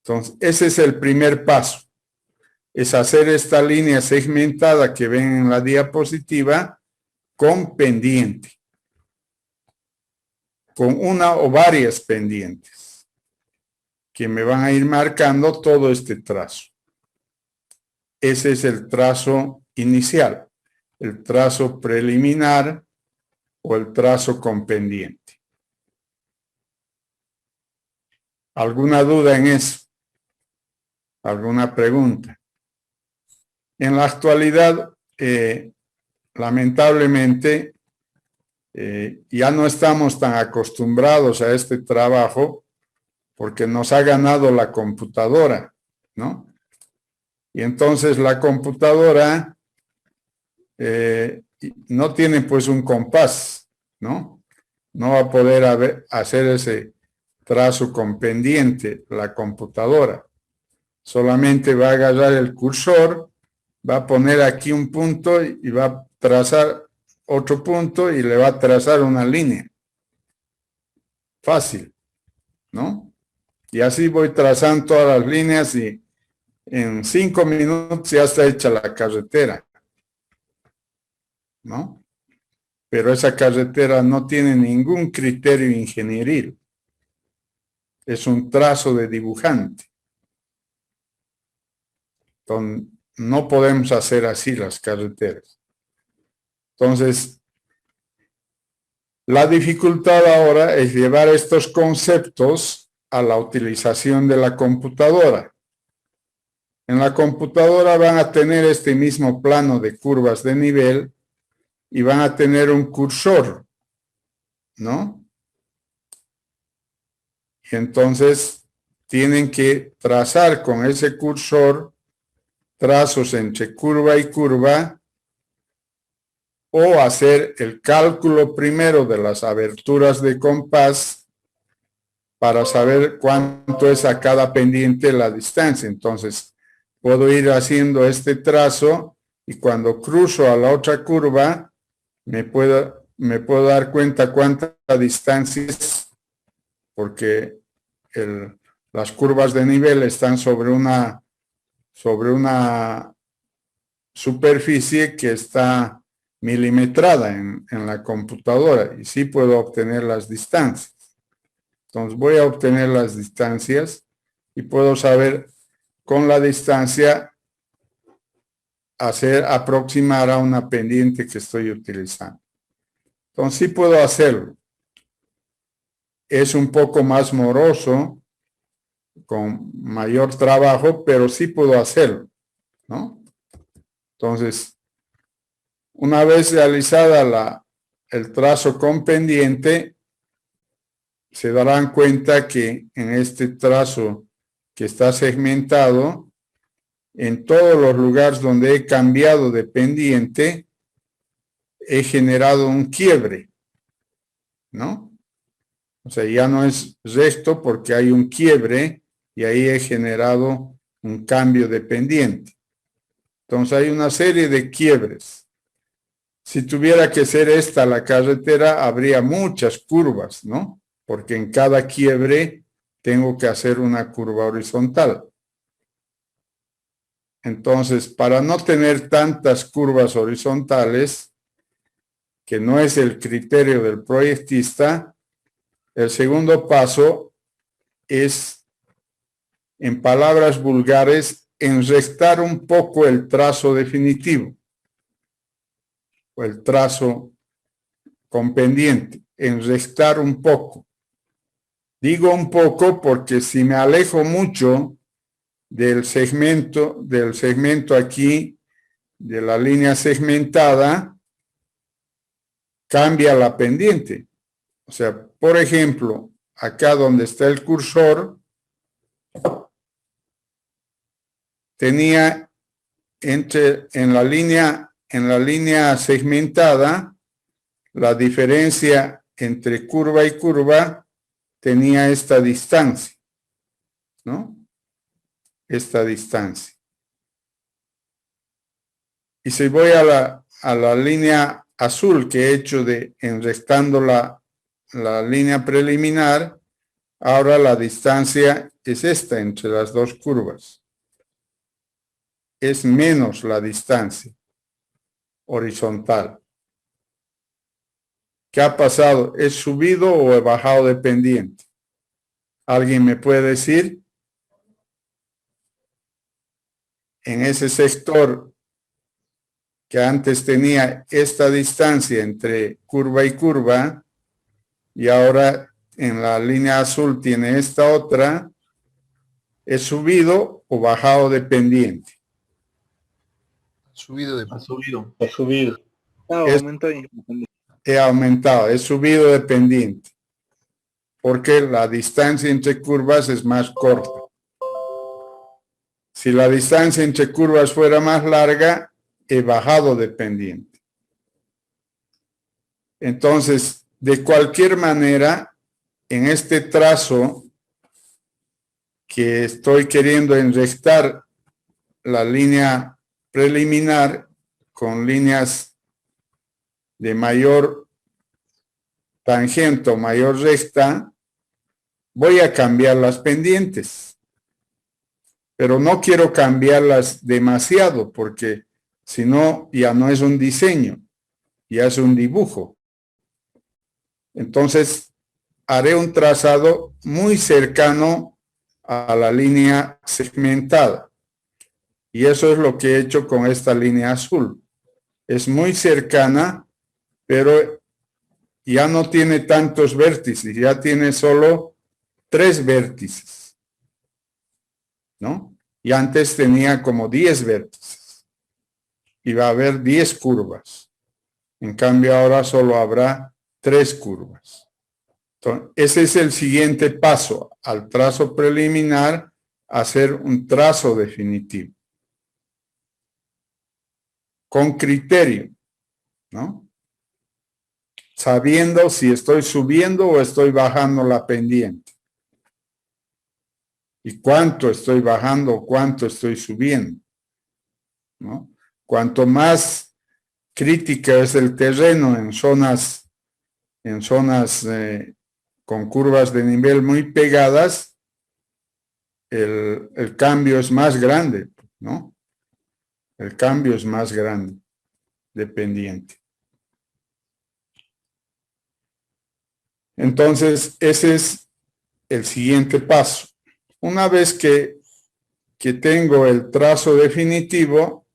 Entonces, ese es el primer paso. Es hacer esta línea segmentada que ven en la diapositiva con pendiente, con una o varias pendientes que me van a ir marcando todo este trazo. Ese es el trazo inicial, el trazo preliminar o el trazo con pendiente. ¿Alguna duda en eso? ¿Alguna pregunta? En la actualidad, lamentablemente, ya no estamos tan acostumbrados a este trabajo porque nos ha ganado la computadora, ¿no? Y entonces la computadora no tiene pues un compás, ¿no? No va a poder hacer ese trazo con pendiente la computadora. Solamente va a agarrar el cursor, va a poner aquí un punto y va a trazar otro punto y le va a trazar una línea. Fácil, ¿no? Y así voy trazando todas las líneas y en 5 minutos ya está hecha la carretera, ¿no? Pero esa carretera no tiene ningún criterio ingenieril. Es un trazo de dibujante. Entonces, no podemos hacer así las carreteras. Entonces, la dificultad ahora es llevar estos conceptos a la utilización de la computadora. En la computadora van a tener este mismo plano de curvas de nivel y van a tener un cursor, ¿no? Y entonces tienen que trazar con ese cursor trazos entre curva y curva o hacer el cálculo primero de las aberturas de compás para saber cuánto es a cada pendiente la distancia. Entonces, puedo ir haciendo este trazo y cuando cruzo a la otra curva, me puedo dar cuenta cuánta distancia es, porque las curvas de nivel están sobre una superficie que está milimetrada en la computadora y sí puedo obtener las distancias. Entonces voy a obtener las distancias y puedo saber con la distancia aproximar a una pendiente que estoy utilizando. Entonces sí puedo hacerlo. Es un poco más moroso, con mayor trabajo, pero sí puedo hacerlo, ¿no? Entonces, una vez realizada el trazo con pendiente, se darán cuenta que en este trazo que está segmentado, en todos los lugares donde he cambiado de pendiente, he generado un quiebre, ¿no? O sea, ya no es recto porque hay un quiebre y ahí he generado un cambio de pendiente. Entonces hay una serie de quiebres. Si tuviera que ser esta la carretera, habría muchas curvas, ¿no? Porque en cada quiebre tengo que hacer una curva horizontal. Entonces, para no tener tantas curvas horizontales, que no es el criterio del proyectista, el segundo paso es, en palabras vulgares, enrectar un poco el trazo definitivo o el trazo con pendiente, enrectar un poco. Digo un poco porque si me alejo mucho del segmento aquí, de la línea segmentada, cambia la pendiente. O sea, por ejemplo, acá donde está el cursor, tenía en la línea segmentada, la diferencia entre curva y curva tenía esta distancia, ¿no? Esta distancia. Y si voy a la línea azul que he hecho enrectando la línea preliminar, ahora la distancia es esta entre las dos curvas. Es menos la distancia horizontal. ¿Qué ha pasado? ¿He subido o he bajado de pendiente? ¿Alguien me puede decir? En ese sector que antes tenía esta distancia entre curva y curva, y ahora en la línea azul tiene esta otra, ¿he subido o bajado de pendiente? Subido de Ha subido. Aumentó. He aumentado, he subido de pendiente, porque la distancia entre curvas es más corta. Si la distancia entre curvas fuera más larga, he bajado de pendiente. Entonces, de cualquier manera, en este trazo que estoy queriendo enrectar la línea preliminar con líneas de mayor tangente o mayor recta, voy a cambiar las pendientes. Pero no quiero cambiarlas demasiado porque si no, ya no es un diseño, ya es un dibujo. Entonces, haré un trazado muy cercano a la línea segmentada. Y eso es lo que he hecho con esta línea azul. Es muy cercana, pero ya no tiene tantos vértices, ya tiene solo 3 vértices, ¿no? Y antes tenía como 10 vértices. Y va a haber 10 curvas. En cambio, ahora solo habrá 3 curvas. Entonces, ese es el siguiente paso al trazo preliminar, hacer un trazo definitivo. Con criterio, ¿no? Sabiendo si estoy subiendo o estoy bajando la pendiente. y cuánto estoy bajando o cuánto estoy subiendo, ¿no? Cuanto más crítica es el terreno en zonas con curvas de nivel muy pegadas, el cambio es más grande, ¿no? El cambio es más grande de pendiente. Entonces, ese es el siguiente paso. Una vez que tengo el trazo definitivo,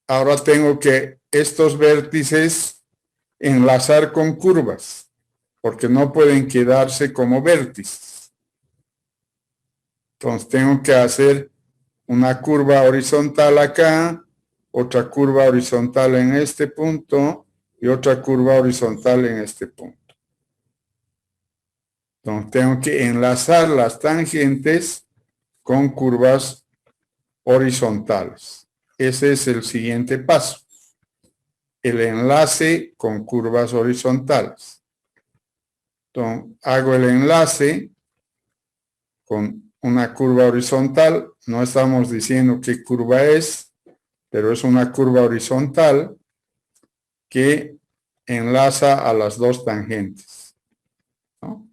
ahora tengo que estos vértices enlazar con curvas, porque no pueden quedarse como vértices. Entonces tengo que hacer una curva horizontal acá, otra curva horizontal en este punto y otra curva horizontal en este punto. Entonces tengo que enlazar las tangentes con curvas horizontales. Ese es el siguiente paso. El enlace con curvas horizontales. Entonces hago el enlace con una curva horizontal. No estamos diciendo qué curva es, pero es una curva horizontal que enlaza a las dos tangentes, ¿no?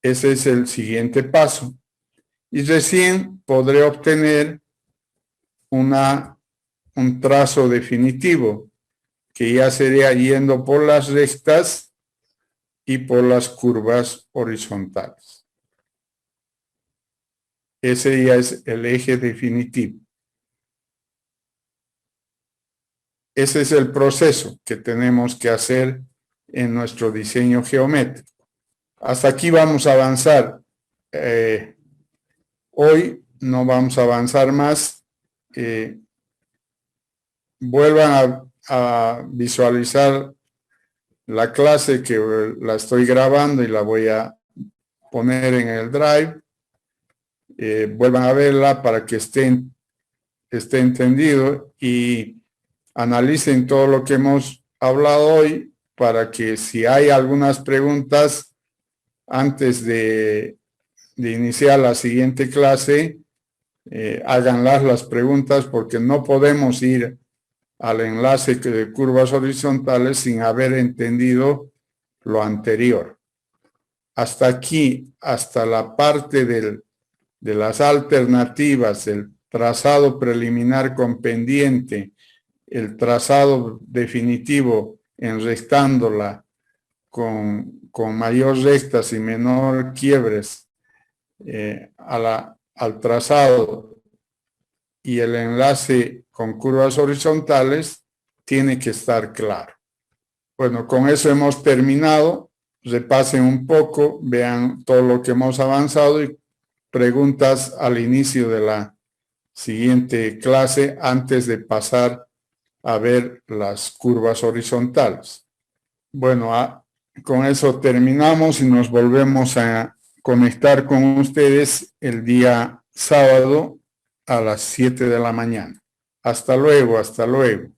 Ese es el siguiente paso. Y recién podré obtener un trazo definitivo, que ya sería yendo por las rectas y por las curvas horizontales. Ese ya es el eje definitivo. Ese es el proceso que tenemos que hacer en nuestro diseño geométrico. Hasta aquí vamos a avanzar. Hoy no vamos a avanzar más. Vuelvan a visualizar la clase, que la estoy grabando y la voy a poner en el Drive. Vuelvan a verla para que esté entendido y analicen todo lo que hemos hablado hoy, para que si hay algunas preguntas antes de iniciar la siguiente clase, háganlas las preguntas, porque no podemos ir al enlace de curvas horizontales sin haber entendido lo anterior. Hasta aquí, hasta la parte de las alternativas, el trazado preliminar con pendiente, el trazado definitivo enrectándola con mayor rectas y menor quiebres al trazado, y el enlace con curvas horizontales, tiene que estar claro. Bueno, con eso hemos terminado. Repasen un poco, vean todo lo que hemos avanzado y preguntas al inicio de la siguiente clase antes de pasar a ver las curvas horizontales. Bueno, con eso terminamos y nos volvemos a conectar con ustedes el día sábado a las 7 de la mañana. Hasta luego, hasta luego.